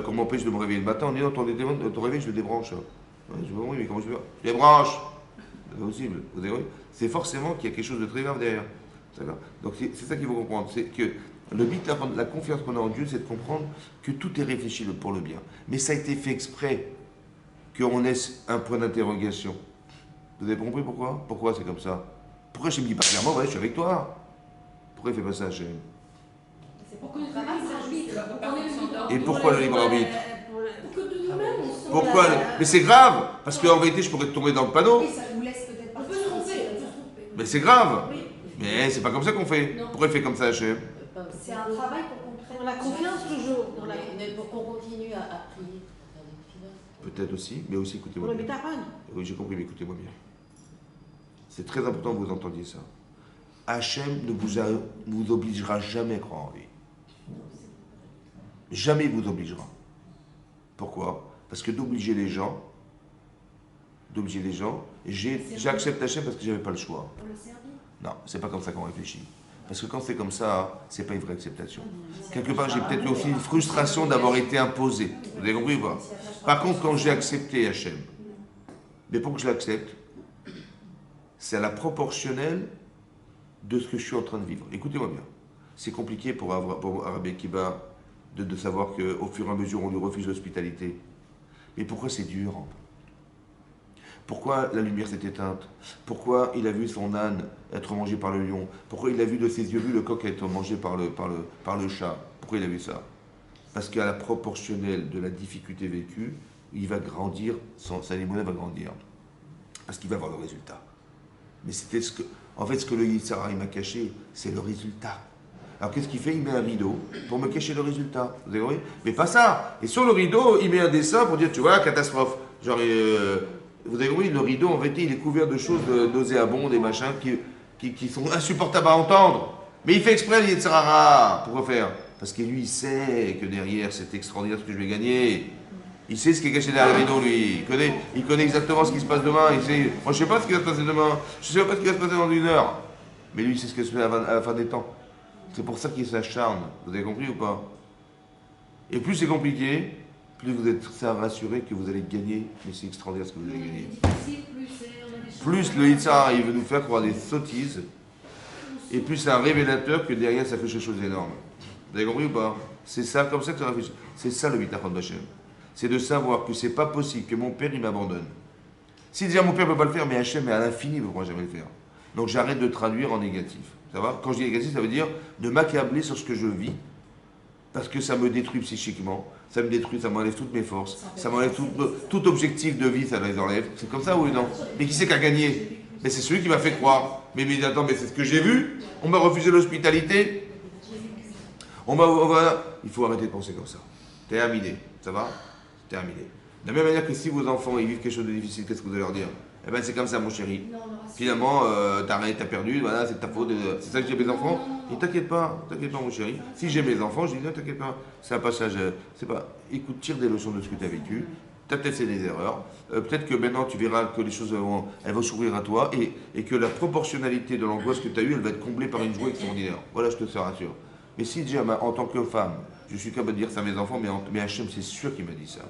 S1: qu'on m'empêche de me réveiller le matin en disant, ton réveil, je le débranche. Ouais, je dis, oui, mais comment je veux? Je débranche. C'est pas possible. Vous avez vu? C'est forcément qu'il y a quelque chose de très grave derrière. Donc c'est ça qu'il faut comprendre. C'est que le but, la confiance qu'on a en Dieu, c'est de comprendre que tout est réfléchi pour le bien. Mais ça a été fait exprès qu'on laisse un point d'interrogation. Vous avez compris pourquoi? Pourquoi c'est comme ça? Pourquoi je me dis pas clairement, ouais, je suis avec toi? Pourquoi il fait pas ça, Hachem?
S4: C'est pour que nous arbitre.
S1: Et pourquoi le libre arbitre?
S4: Pour que de nous-mêmes, on soit
S1: Pourquoi? Mais c'est grave, parce qu'en vérité, je pourrais tomber dans le panneau.
S2: Oui, ça nous laisse peut-être
S4: On
S2: pas.
S4: peut se tromper, on peut se tromper.
S1: Mais c'est grave.
S4: Oui.
S1: Mais c'est pas comme ça qu'on fait.
S2: Non.
S1: Pourquoi il fait comme ça, Hachem?
S4: C'est un travail pour qu'on prenne
S3: Dans la confiance toujours.
S5: Mais pour qu'on continue à prier, à faire des filets.
S1: Peut-être aussi, mais aussi
S3: Pour
S1: écoutez-moi
S3: le
S1: bien.
S3: bitachon.
S1: Oui, j'ai compris, mais écoutez-moi bien. C'est très important que vous entendiez ça. Hachem ne vous obligera jamais à croire en lui. Jamais il vous obligera. Pourquoi? Parce que d'obliger les gens, j'accepte Hachem parce que j'avais pas le choix.
S2: Pour le servir.
S1: Non, c'est pas comme ça qu'on réfléchit. Parce que quand c'est comme ça, c'est pas une vraie acceptation. Quelque part, j'ai peut-être aussi une frustration d'avoir été imposé. Vous avez compris ou pas? Par contre, quand j'ai accepté Hachem, mais pour que je l'accepte, c'est à la proportionnelle de ce que je suis en train de vivre. Écoutez-moi bien. C'est compliqué pour Rabbi Akiva de savoir qu'au fur et à mesure, on lui refuse l'hospitalité. Mais pourquoi c'est dur? Pourquoi la lumière s'est éteinte? Pourquoi il a vu son âne être mangé par le lion? Pourquoi il a vu de ses yeux le coq être mangé par le chat? Pourquoi il a vu ça? Parce qu'à la proportionnelle de la difficulté vécue, il va grandir, sa limonade va grandir. Parce qu'il va avoir le résultat. Mais c'était ce que le Yitzhara m'a caché, c'est le résultat. Alors qu'est-ce qu'il fait? Il met un rideau pour me cacher le résultat. Vous avez compris? Mais pas ça. Et sur le rideau, il met un dessin pour dire, tu vois, catastrophe. Genre, vous avez compris, le rideau, en vérité, il est couvert de choses nauséabondes et machins qui sont insupportables à entendre. Mais il fait exprès, le Yitzhara. Pourquoi faire? Parce que lui, il sait que derrière, c'est extraordinaire ce que je vais gagner. Il sait ce qui est caché derrière le rideau, lui. Il connaît exactement ce qui se passe demain. Il sait, moi, je ne sais pas ce qui va se passer demain. Je ne sais pas ce qui va se passer dans 1 heure. Mais lui, il sait ce qui va se passer à la fin des temps. C'est pour ça qu'il s'acharne. Vous avez compris ou pas? Et plus c'est compliqué, plus vous êtes rassuré que vous allez gagner. Mais c'est extraordinaire ce que vous allez gagner. Plus le Yitzhak, il veut nous faire croire des sottises. Et plus c'est un révélateur que derrière, ça fait quelque chose d'énorme. Vous avez compris ou pas? C'est ça, comme ça que ça réfléchit. C'est ça le bitachon d'Hachem. C'est de savoir que c'est pas possible que mon père, il m'abandonne. Si déjà mon père ne peut pas le faire, mais Hachem est à l'infini, il ne pourra jamais le faire. Donc j'arrête de traduire en négatif. Ça va? Quand je dis négatif, ça veut dire de m'accabler sur ce que je vis, parce que ça me détruit psychiquement, ça me détruit, ça m'enlève toutes mes forces, ça m'enlève tout objectif de vie, ça les enlève. C'est comme ça ou non? Mais qui c'est qui a gagné? Mais c'est celui qui m'a fait croire. Mais attends, mais c'est ce que j'ai vu. On m'a refusé l'hospitalité. Il faut arrêter de penser comme ça. Terminé. Ça va? Terminé. De la même manière que si vos enfants ils vivent quelque chose de difficile, qu'est-ce que vous allez leur dire? Eh ben c'est comme ça, mon chéri. Finalement, t'as perdu, voilà, c'est ta faute. C'est ça que j'ai mes enfants. Et t'inquiète pas, mon chéri. Si j'ai mes enfants, je dis non, t'inquiète pas. C'est un passage. C'est pas. Écoute, tire des leçons de ce que tu as vécu. T'as peut-être fait des erreurs. Peut-être que maintenant tu verras que les choses elles vont s'ouvrir à toi et que la proportionnalité de l'angoisse que tu as eue, elle va être comblée par une joie extraordinaire. Voilà, je te rassure. Mais si déjà, en tant que femme, je suis capable de dire ça à mes enfants, mais Hachem, c'est sûr qu'il m'a dit ça.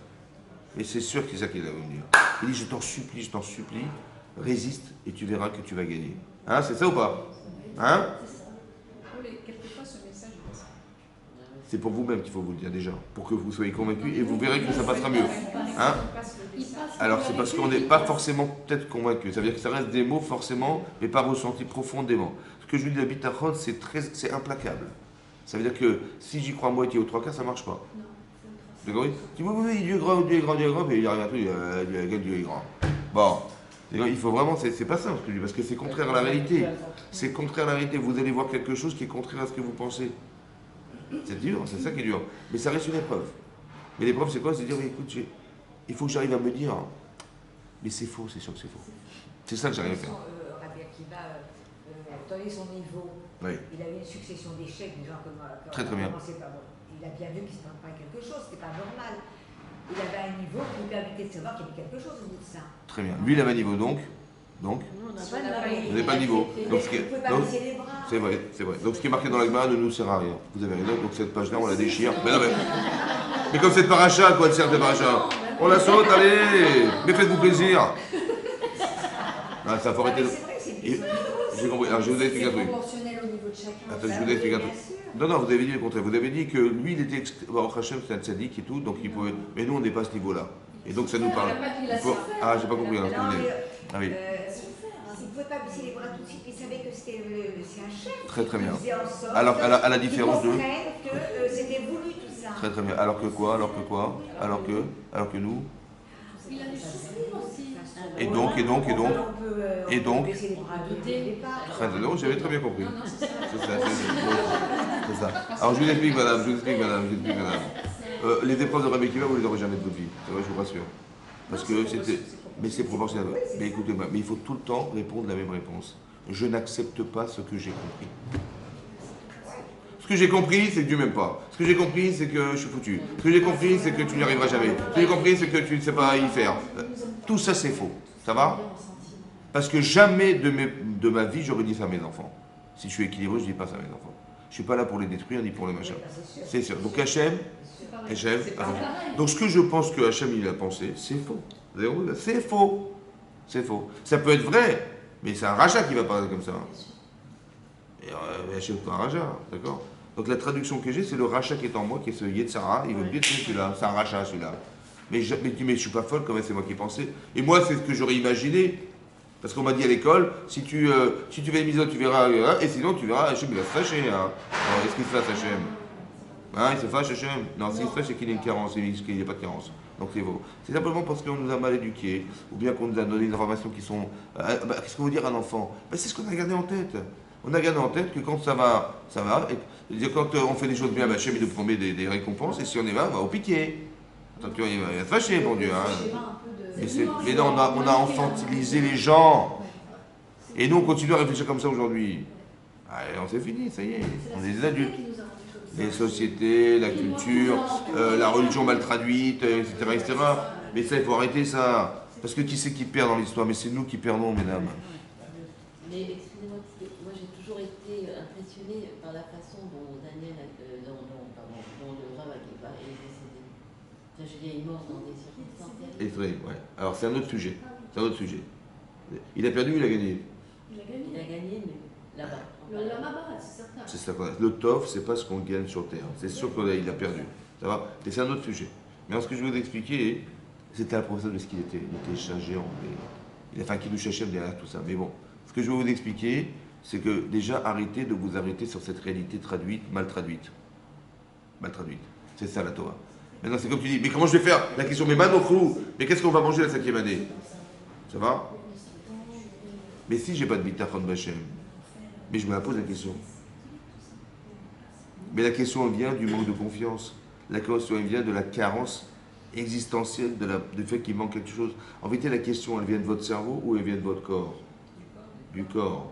S1: Et c'est sûr que c'est ça qu'il va venir. Il dit, je t'en supplie, résiste et tu verras que tu vas gagner. Hein, c'est ça ou pas? Hein?
S2: Quelquefois, ce message est passé.
S1: C'est pour vous-même qu'il faut vous le dire déjà, pour que vous soyez convaincus et vous verrez que ça passera mieux. Hein? Alors c'est parce qu'on n'est pas forcément peut-être convaincu. Ça veut dire que ça reste des mots forcément, mais pas ressentis profondément. Ce que je vous dis, la bitachon, c'est implacable. Ça veut dire que si j'y crois à moitié ou trois quarts, ça ne marche pas. D'accord? Tu dis oui, Dieu est grand, mais il n'y a rien à tout, Dieu est grand. Bon, il faut vraiment, c'est pas ça ce que je dis, parce que c'est contraire à la réalité. C'est contraire à la réalité. Vous allez voir quelque chose qui est contraire à ce que vous pensez. C'est dur, c'est ça qui est dur. Mais ça reste une épreuve. Mais l'épreuve, c'est quoi? C'est de dire, mais écoute, il faut que j'arrive à me dire, mais c'est faux, c'est sûr que c'est faux. C'est ça que j'arrive à faire.
S6: Rabbi Akiva, donné son niveau,
S1: Oui.
S6: il a eu une succession d'échecs, des gens comme
S1: Très bien.
S6: Il a bien vu qu'il ne se pas quelque chose, c'était pas normal. Il avait un niveau qui lui permettait de savoir qu'il y avait quelque chose au bout de ça.
S1: Très bien. Lui, il avait un niveau donc.
S3: Nous, on n'a pas de
S1: Vous n'avez pas de niveau. Donc,
S6: Vous ne pouvez pas baisser les bras.
S1: c'est vrai, c'est vrai. Donc ce qui est marqué dans la Gemara ne nous sert à rien. Vous avez raison, donc cette page-là, on la déchire. Mais non, mais comme cette paracha, quoi, elle sert de paracha. On la saute, allez. Mais faites-vous plaisir. Ah, ça faut arrêter.
S6: C'est vrai, c'est
S1: Et- J'ai compris. Alors je vous ai expliqué un truc.
S4: proportionnel au niveau de chacun.
S1: Attends, je vous ai expliqué un truc. Non, vous avez dit le contraire. Vous avez dit que lui, il était. Baruch Hashem, c'était un tzaddik et tout, donc il pouvait. Mais nous, on n'est pas à ce niveau-là. Et donc ça nous parle. Ah, j'ai pas compris. Alors,
S6: Non, mais,
S1: ah oui.
S6: il ne pouvait pas baisser les bras tout de suite, il savait que c'était c'est un chef.
S1: Très très bien.
S6: Il faisait en sorte
S1: Alors, à la différence de.
S6: qu'ils comprennent que c'était voulu tout ça.
S1: Très très bien. Alors que quoi? Alors que nous.
S4: Il a des souffrir aussi.
S1: Et donc.
S6: On peut baisser les bras
S4: Douter.
S6: dès le départ.
S1: Très bien. J'avais très bien compris.
S2: Non, non, c'est ça.
S1: C'est ça, c'est ça. Alors je vous explique, madame, les épreuves de Rabbi Akiva, vous ne les aurez jamais de votre vie. C'est vrai, je vous rassure. Parce que c'était. Mais c'est proportionnel. Mais écoutez-moi, mais il faut tout le temps répondre la même réponse. Je n'accepte pas ce que j'ai compris. Ce que j'ai compris, c'est que Dieu m'aime pas. Ce que j'ai compris, c'est que je suis foutu. Ce que j'ai compris, c'est que tu n'y arriveras jamais. Ce que j'ai compris, c'est que tu ne sais pas y faire. Tout ça, c'est faux. Ça va? Parce que jamais de ma vie, j'aurais dit ça à mes enfants. Si je suis équilibré, je ne dis pas ça à mes enfants. Je ne suis pas là pour les détruire, ni pour les machins. C'est sûr. Donc Hachem, donc ce que je pense que Hachem, il a pensé, c'est faux. C'est faux. C'est faux. Ça peut être vrai, mais c'est un rachat qui va parler comme ça. Et Hachem, c'est un rachat, d'accord? Donc la traduction que j'ai, c'est le rachat qui est en moi, qui est ce Yetzara. Il veut bien tuer celui-là. C'est un rachat, celui-là. Mais je ne suis pas folle, quand même, c'est moi qui pensais. Et moi, c'est ce que j'aurais imaginé. Parce qu'on m'a dit à l'école, si tu fais une mise, tu verras, et sinon tu verras, Hachem, il va se fâcher. Hein. Alors, est-ce qu'il se fâche, Hachem? Hein, il se fâche, Hachem? Non, s'il se fâche, c'est qu'il y a une carence, qu'il n'y a pas de carence. Donc c'est faux. C'est simplement parce qu'on nous a mal éduqués, ou bien qu'on nous a donné des informations qui sont... qu'est-ce qu'on veut dire à un enfant? C'est ce qu'on a gardé en tête. On a gardé en tête que quand ça va, ça va. Et quand on fait des choses bien, Hachem, il nous promet des récompenses, et si on est va, on va au piqué. Attends, tu vois, il va se fâcher, mon Dieu. Hein. Mais non, on a infantilisé les gens. Et nous, on continue à réfléchir comme ça aujourd'hui. Allez, on s'est fini, ça y est. On est des adultes. Les sociétés, la culture, la religion mal traduite, etc., etc. Mais ça, il faut arrêter ça. Parce que qui c'est qui perd dans l'histoire? Mais c'est nous qui perdons, mesdames.
S5: Mais excusez-moi, parce que moi j'ai toujours été impressionné par la façon dont Daniel, dont le Rav Akiva est décédé. Je veux dire, il est mort dans des circonstances terribles.
S1: Et vrai, ouais. Alors c'est un autre sujet. C'est un autre sujet. Il a perdu ou il a gagné?
S5: Il a gagné, mais là-bas.
S4: Le lama, c'est certain.
S1: C'est ça qu'on a. Le tov, c'est pas ce qu'on gagne sur terre. C'est sûr qu'il a perdu. Ça va? Et c'est un autre sujet. Mais alors, ce que je veux vous expliquer, c'était la preuve de ce qu'il était. Il était chargé en. Il a fait un kiddush Hashem derrière tout ça. Mais bon, ce que je veux vous expliquer, c'est que déjà arrêtez de vous arrêter sur cette réalité traduite, mal traduite. Mal traduite. C'est ça la Torah. Maintenant, c'est comme tu dis, mais comment je vais faire? La question, mais Manochou, mais qu'est-ce qu'on va manger la 5e année? Ça va? Mais si j'ai pas de bitachon b'Hashem, mais je me la pose la question. Mais la question elle vient du manque de confiance. La question elle vient de la carence existentielle, du fait qu'il manque quelque chose. En vérité, la question elle vient de votre cerveau ou elle vient de votre corps? Du corps.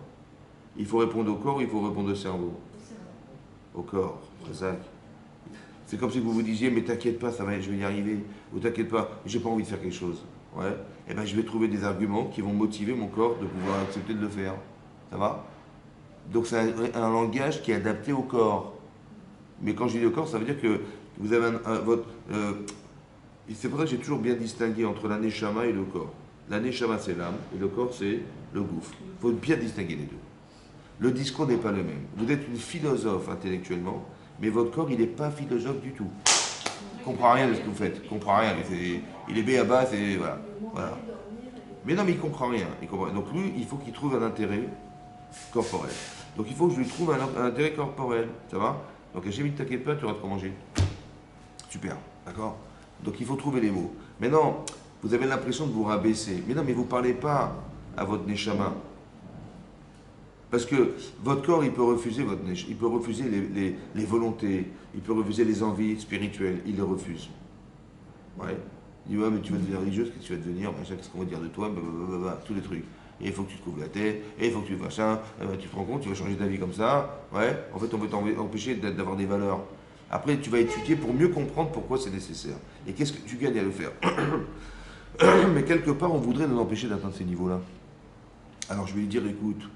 S1: Il faut répondre au corps, il faut répondre au cerveau. Au corps, Razak. C'est comme si vous vous disiez, mais t'inquiète pas, ça va, je vais y arriver. Ou t'inquiète pas, j'ai pas envie de faire quelque chose. Ouais. Et ben je vais trouver des arguments qui vont motiver mon corps de pouvoir accepter de le faire. Ça va? Donc c'est un langage qui est adapté au corps. Mais quand je dis le corps, ça veut dire que vous avez c'est pour ça que j'ai toujours bien distingué entre la neshama et le corps. La neshama, c'est l'âme, et le corps, c'est le gouffre. Il faut bien distinguer les deux. Le discours n'est pas le même. Vous êtes une philosophe intellectuellement, mais votre corps, il n'est pas philosophe du tout. Il ne comprend rien de ce que vous faites. Il ne comprend rien. Il est béaba, c'est... Voilà. Mais non, mais il ne comprend rien. Donc lui, il faut qu'il trouve un intérêt corporel. Donc il faut que je lui trouve un intérêt corporel. Ça va? Donc Hachem, ne t'inquiète pas, tu auras de quoi manger. Super, d'accord? Donc il faut trouver les mots. Maintenant, vous avez l'impression de vous rabaisser. Mais non, mais vous ne parlez pas à votre neshama. Parce que votre corps, il peut refuser il peut refuser les volontés, il peut refuser les envies spirituelles, il les refuse. Ouais. Il dit, ouais, mais tu vas devenir religieuse, qu'est-ce que tu vas devenir, qu'est-ce qu'on va dire de toi, blablabla, tous les trucs. Et il faut que tu te couvres la tête, et il faut que tu fasses ça, tu te rends compte, tu vas changer d'avis comme ça, ouais. En fait, on veut t'empêcher d'avoir des valeurs. Après, tu vas étudier pour mieux comprendre pourquoi c'est nécessaire. Et qu'est-ce que tu gagnes à le faire. Mais quelque part, on voudrait nous empêcher d'atteindre ces niveaux-là. Alors je vais lui dire, écoute,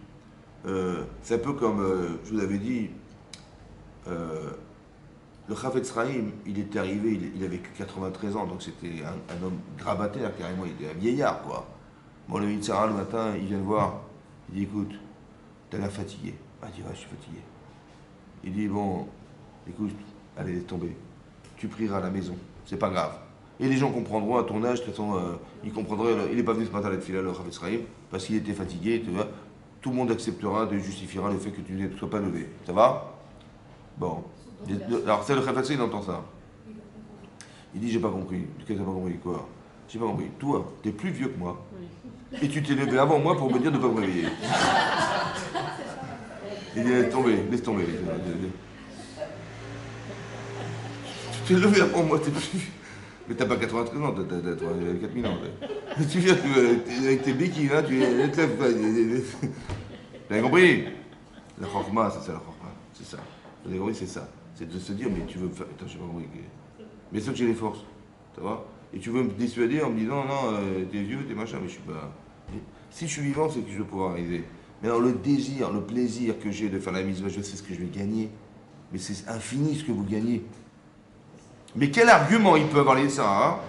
S1: c'est un peu comme, je vous avais dit, le Chafetz Chaim, il était arrivé, il a vécu 93 ans, donc c'était un homme grabataire, carrément, il était un vieillard, quoi. Bon, le Yitzhara, le matin, il vient le voir, il dit, écoute, t'as l'air fatigué. Ah, il dit, ouais, je suis fatigué. Il dit, bon, écoute, allez, laisse tomber. Tu prieras à la maison, c'est pas grave. Et les gens comprendront à ton âge, de toute façon, ils comprendraient, il n'est pas venu ce matin à la tefila, le Chafetz Chaim, parce qu'il était fatigué, tu vois. Tout le monde acceptera, justifiera le fait que tu ne sois pas levé. Ça va? Bon. Alors, c'est le Chafetz Chaim, il entend ça. Il dit, j'ai pas compris. Qu'est-ce que t'as pas compris? Quoi? J'ai pas compris. Toi, t'es plus vieux que moi. Et tu t'es levé avant moi pour me dire de ne pas me réveiller. Il dit, laisse tomber, laisse tomber. Tu t'es levé avant moi, t'es plus vieux. Mais t'as pas 93 ans, t'as 4000 ans. Tu viens avec tes béquilles, là, tu te lèves. T'as compris? La chorma, c'est ça, la chorma. C'est ça. Vous avez compris, c'est ça. C'est de se dire, mais tu veux me faire. Attends, je sais pas compris. Mais ça que j'ai les forces. Ça va? Et tu veux me dissuader en me disant, non, t'es vieux, t'es machin, mais je suis pas. Si je suis vivant, c'est que je vais pouvoir arriver. Mais alors, le désir, le plaisir que j'ai de faire la mise, je sais ce que je vais gagner. Mais c'est infini ce que vous gagnez. Mais quel argument il peut avoir les Sahara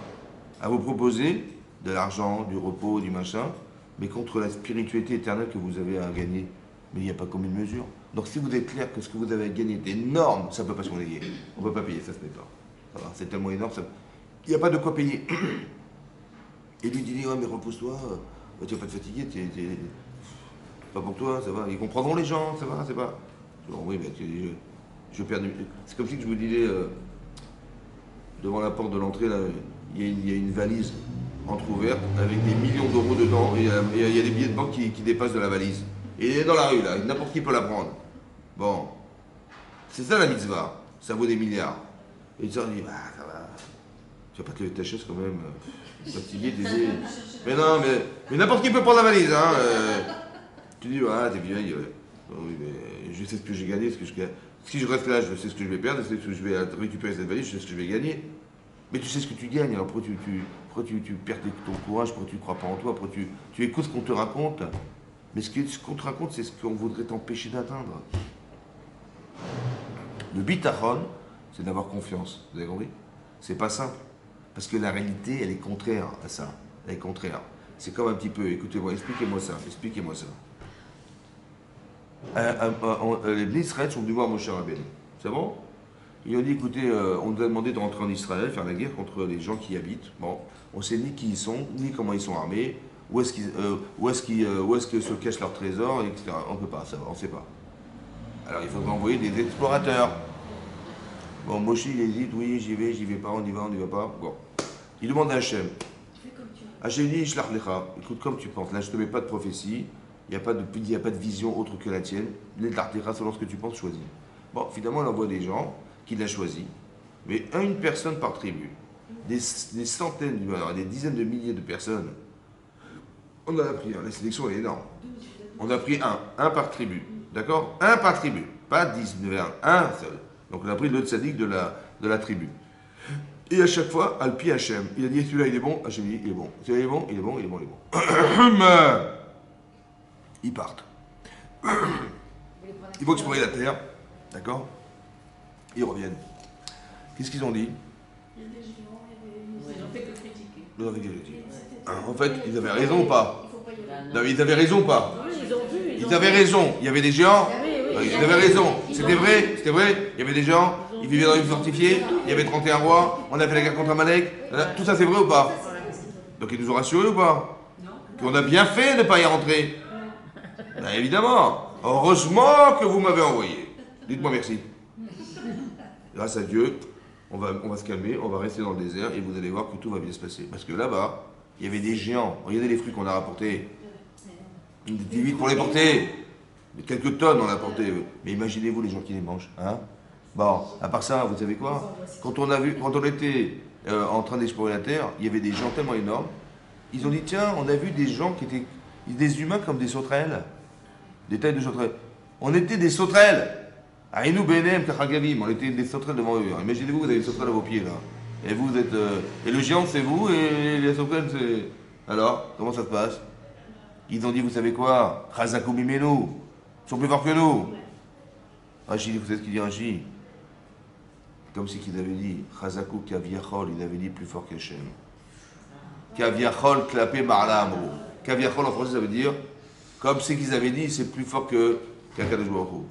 S1: à vous proposer de l'argent, du repos, du machin, mais contre la spiritualité éternelle que vous avez à gagner? Mais il n'y a pas comme une mesure. Donc si vous êtes clair que ce que vous avez à gagner est énorme, ça ne peut pas se monnayer. On ne peut pas payer, ça se met pas. C'est tellement énorme, il n'y a pas de quoi payer. Et lui dit, ouais mais repose-toi, tu vas pas te fatiguer, pas pour toi, ça va. Ils comprendront les gens, ça va, c'est pas. Oui, mais je perds du... C'est comme si je vous disais... devant la porte de l'entrée, là, il y a une valise entrouverte avec des millions d'euros dedans et il y a des billets de banque qui dépassent de la valise. Et il est dans la rue, là, n'importe qui peut la prendre. Bon, c'est ça la mitzvah, ça vaut des milliards. Et il dit, bah ça va, tu vas pas te lever de ta chaise quand même, fatigué, désolé. Mais non, mais n'importe qui peut prendre la valise, hein. Tu dis, ah, t'es vieille, oui, mais je sais ce que j'ai gagné, si je reste là, je sais ce que je vais perdre, je sais ce que je vais récupérer cette valise, je sais ce que je vais gagner. Mais tu sais ce que tu gagnes, alors pourquoi tu perds ton courage, pourquoi tu ne crois pas en toi, pourquoi tu écoutes ce qu'on te raconte. Mais ce qu'on te raconte, c'est ce qu'on voudrait t'empêcher d'atteindre. Le bitachon, c'est d'avoir confiance, vous avez compris? C'est pas simple, parce que la réalité, elle est contraire à ça. Elle est contraire. C'est comme un petit peu, écoutez-moi, expliquez-moi ça. Les Bnei Israël sont venus voir Moshe Rabbeinu. C'est bon? Ils ont dit, écoutez, on nous a demandé de rentrer en Israël, faire la guerre contre les gens qui y habitent. Bon, on ne sait ni qui ils sont, ni comment ils sont armés, où est-ce que se cachent leurs trésors, etc. On ne peut pas savoir, on ne sait pas. Alors il faudrait envoyer des explorateurs. Bon, Moshe, il hésite, oui, j'y vais pas, on y va pas. Bon. Il demande à Hachem. Hachem dit, Shlach lecha, écoute, comme tu penses, là je ne te mets pas de prophétie. Il n'y a pas de vision autre que la tienne. Les tartera selon ce que tu penses, choisis. Bon, finalement, on envoie des gens qui l'ont choisi, mais une personne par tribu. Des centaines, des dizaines de milliers de personnes. On en a pris un. La sélection est énorme. On a pris un par tribu. D'accord? Un par tribu. Pas 10, un seul. Donc on a pris le tzaddik de la tribu. Et à chaque fois, Alpi Hachem. Il a dit, celui-là, il est bon. Hachem dit, il est bon. Celui-là, il est bon, il est bon, il est bon, il est bon. Ils partent. Il faut explorer la terre, d'accord? Ils reviennent. Qu'est-ce qu'ils ont dit?
S2: Ils n'ont fait que critiquer.
S1: Ils ont fait critiquer. En fait, ils avaient raison ou pas? Non, ils avaient raison ou pas?
S3: Oui, ils ont vu.
S1: Ils avaient raison. Il y avait des géants.
S3: Oui.
S1: Ils avaient raison. C'était vrai. C'était vrai. Il y avait des géants. Ils vivaient dans une ville fortifiée. Il y avait 31 rois. On a fait la guerre contre Amalek. Tout ça, c'est vrai ou pas? Donc, ils nous ont rassurés ou pas? Qu'on a bien fait de ne pas y rentrer. Ben, évidemment. Heureusement que vous m'avez envoyé. Dites-moi merci. Grâce à Dieu, on va se calmer, on va rester dans le désert et vous allez voir que tout va bien se passer. Parce que là-bas, il y avait des géants. Regardez les fruits qu'on a rapportés. Des vite pour les porter. Quelques tonnes on a porté. Mais imaginez-vous les gens qui les mangent. Hein? Bon, à part ça, vous savez quoi? Quand on était en train d'explorer la Terre, il y avait des gens tellement énormes. Ils ont dit, tiens, on a vu des gens qui étaient des humains comme des sauterelles. Des tailles de sauterelles. On était des sauterelles. Aïnou Benem, Kachagavim, on était des sauterelles devant eux. Imaginez-vous, vous avez une sauterelle à vos pieds là. Et vous êtes. Et le géant, c'est vous, et les sauterelles, c'est. Alors, comment ça se passe? Ils ont dit, vous savez quoi? Chazakou Mimenu. Ils sont plus forts que nous. Rachid, vous savez ce qu'il dit Rachid? Comme si qu'ils avaient dit, Chazakou Kaviachol, il avait dit plus fort qu'Hachem. Kaviachol Klapé Marla Amro. Kaviachol en français, ça veut dire, comme si qu'ils avaient dit, c'est plus fort qu'un Kadosh Baruch Hu.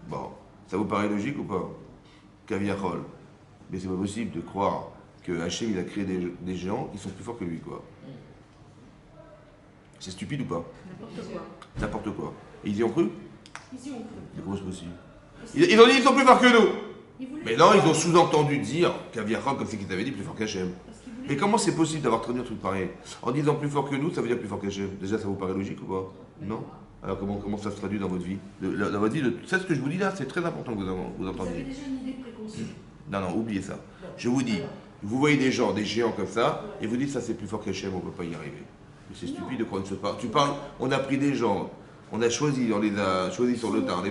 S1: Bon, ça vous paraît logique ou pas? Kaviachol. Mais c'est pas possible de croire que Hachem, il a créé des géants qui sont plus forts que lui, quoi. C'est stupide ou pas?
S3: N'importe quoi.
S1: N'importe quoi. Et ils y ont cru?
S2: Ils y ont cru.
S1: Mais comment c'est possible? Ils ont dit ils sont plus forts que nous. Mais non, ils ont sous-entendu dire qu'Aviachol, comme c'est qu'ils avaient dit, plus fort qu'Hachem. Mais comment c'est possible d'avoir traduit un truc pareil? En disant plus fort que nous, ça veut dire plus fort qu'Hachem. Déjà, ça vous paraît logique ou pas? Non? Alors comment ça se traduit dans votre vie? Dans votre vie, c'est ce que je vous dis là, c'est très important que vous
S4: Vous avez
S1: entendiez.
S4: déjà une idée préconçue.
S1: Non, oubliez ça. Je vous dis, vous voyez des gens, des géants comme ça, et vous dites ça c'est plus fort qu'Hachem, on ne peut pas y arriver. Mais c'est stupide de croire une chose part. Tu parles, on a pris des gens, on les a choisis sur le tas,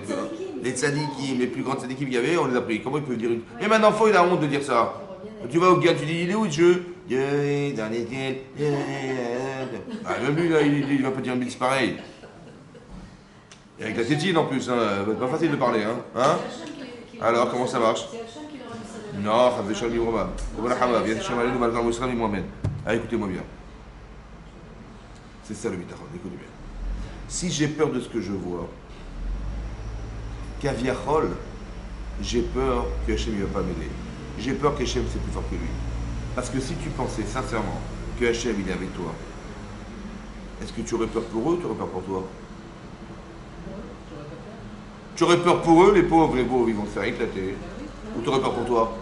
S1: les tzadikim, les plus grands tzadikim qu'il y avait, on les a pris. Comment ils peuvent dire une... Et un enfant, il a honte de dire ça. Tu vas au gars, tu dis, il est où Dieu? Dans les ciels. Même lui, là, il va pas dire une bêtise pareille. Et avec la tétine en plus, hein, c'est pas facile de parler. Hein? Alors, comment ça marche?
S4: C'est Hachem qui leur a mis ça.
S1: Non, Khazéchal Mibroma. Ah, écoutez-moi bien. C'est ça le bitachon, écoutez bien. Si j'ai peur de ce que je vois, Kaviachol, j'ai peur que Hachem ne va pas m'aider. J'ai peur que Hachem c'est plus fort que lui. Parce que si tu pensais sincèrement que Hachem il est avec toi, est-ce que tu aurais peur pour eux ou tu aurais peur pour toi? Tu aurais peur pour eux, les pauvres ils vont se faire éclater. Ou tu aurais peur pour toi?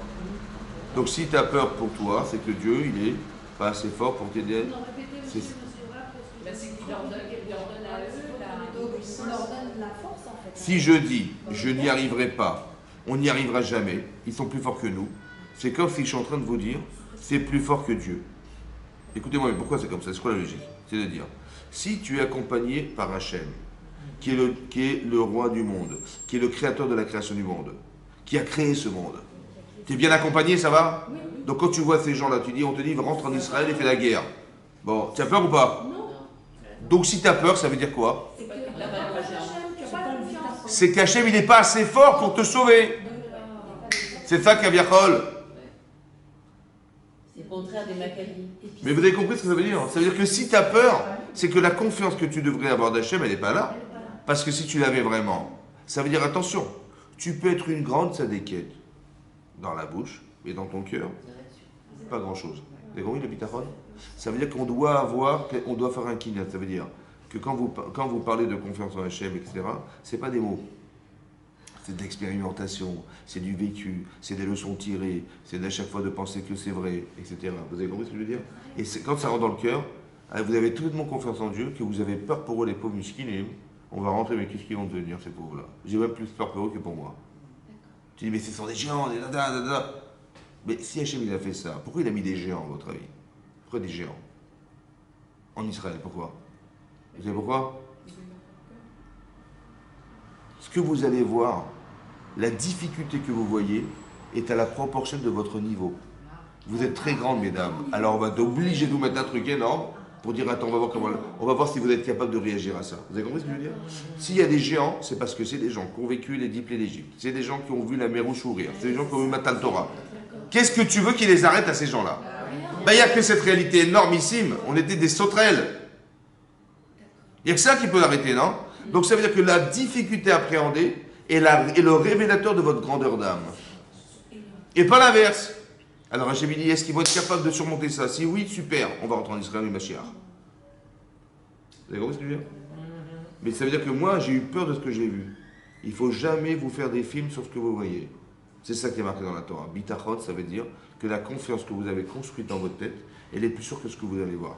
S1: Donc si tu as peur pour toi, c'est que Dieu il est pas assez fort pour t'aider.
S4: Non, répétez aussi, monsieur Rapp, parce que
S2: C'est qu'il leur donne à eux
S4: on leur donne la force en fait.
S1: Si je dis, je n'y arriverai pas, on n'y arrivera jamais, ils sont plus forts que nous, c'est comme si je suis en train de vous dire, c'est plus fort que Dieu. Écoutez-moi, mais pourquoi c'est comme ça? C'est quoi la logique? C'est de dire, si tu es accompagné par Hachem, qui est le roi du monde, qui est le créateur de la création du monde, qui a créé ce monde, tu es bien accompagné, ça va? Donc quand tu vois ces gens-là, on te dit, rentre en Israël et fais la guerre. Bon, tu as peur ou pas? Donc si tu as peur, ça veut dire quoi?
S4: C'est que Hachem, tu n'as pas confiance.
S1: C'est qu'Hachem, il n'est pas assez fort pour te sauver. C'est ça qu'Aviachol.
S5: C'est le contraire des Maccabies.
S1: Mais vous avez compris ce que ça veut dire? Ça veut dire que si tu as peur, c'est que la confiance que tu devrais avoir d'Hachem, elle n'est pas là. Parce que si tu l'avais vraiment, ça veut dire, attention, tu peux être une grande sadéquette dans la bouche, mais dans ton cœur, pas grand-chose. Vous avez compris le bitachon? Ça veut dire qu'on doit faire un kinyan. Ça veut dire que quand vous parlez de confiance en Hachem, etc., c'est pas des mots. C'est de l'expérimentation, c'est du vécu, c'est des leçons tirées, c'est d'à chaque fois de penser que c'est vrai, etc. Vous avez compris ce que je veux dire? Et quand ça rentre dans le cœur, vous avez totalement confiance en Dieu, que vous avez peur pour eux, les pauvres musquines, on va rentrer, mais qu'est-ce qu'ils vont devenir, ces pauvres-là? J'ai même plus peur pour eux que pour moi. Tu dis, mais ce sont des géants, des dada. Mais si Hachem il a fait ça, pourquoi il a mis des géants, à votre avis? Pourquoi des géants? En Israël, pourquoi? Vous savez pourquoi? Ce que vous allez voir, la difficulté que vous voyez, est à la proportion de votre niveau. Vous êtes très grandes, mesdames. Alors on va t'obliger de vous mettre un truc énorme, pour dire attends, on va voir si vous êtes capable de réagir à ça. Vous avez compris ce que je veux dire? S'il y a des géants, c'est parce que c'est des gens qui ont vécu les 10 plaies d'Égypte. C'est des gens qui ont vu la mer rouge ouvrir. C'est des gens qui ont vu Matan Torah. Qu'est-ce que tu veux qui les arrête à ces gens-là? Ben, il n'y a que cette réalité énormissime. On était des sauterelles. Il n'y a que ça qui peut l'arrêter, non? Donc ça veut dire que la difficulté à appréhender est le révélateur de votre grandeur d'âme. Et pas l'inverse. Alors Hachem dit, est-ce qu'ils vont être capables de surmonter ça? Si oui, super, on va rentrer en Israël et Mashiach. Vous avez compris ce que je veux dire? Mais ça veut dire que moi, j'ai eu peur de ce que j'ai vu. Il ne faut jamais vous faire des films sur ce que vous voyez. C'est ça qui est marqué dans la Torah. Bitachon, ça veut dire que la confiance que vous avez construite dans votre tête, elle est plus sûre que ce que vous allez voir.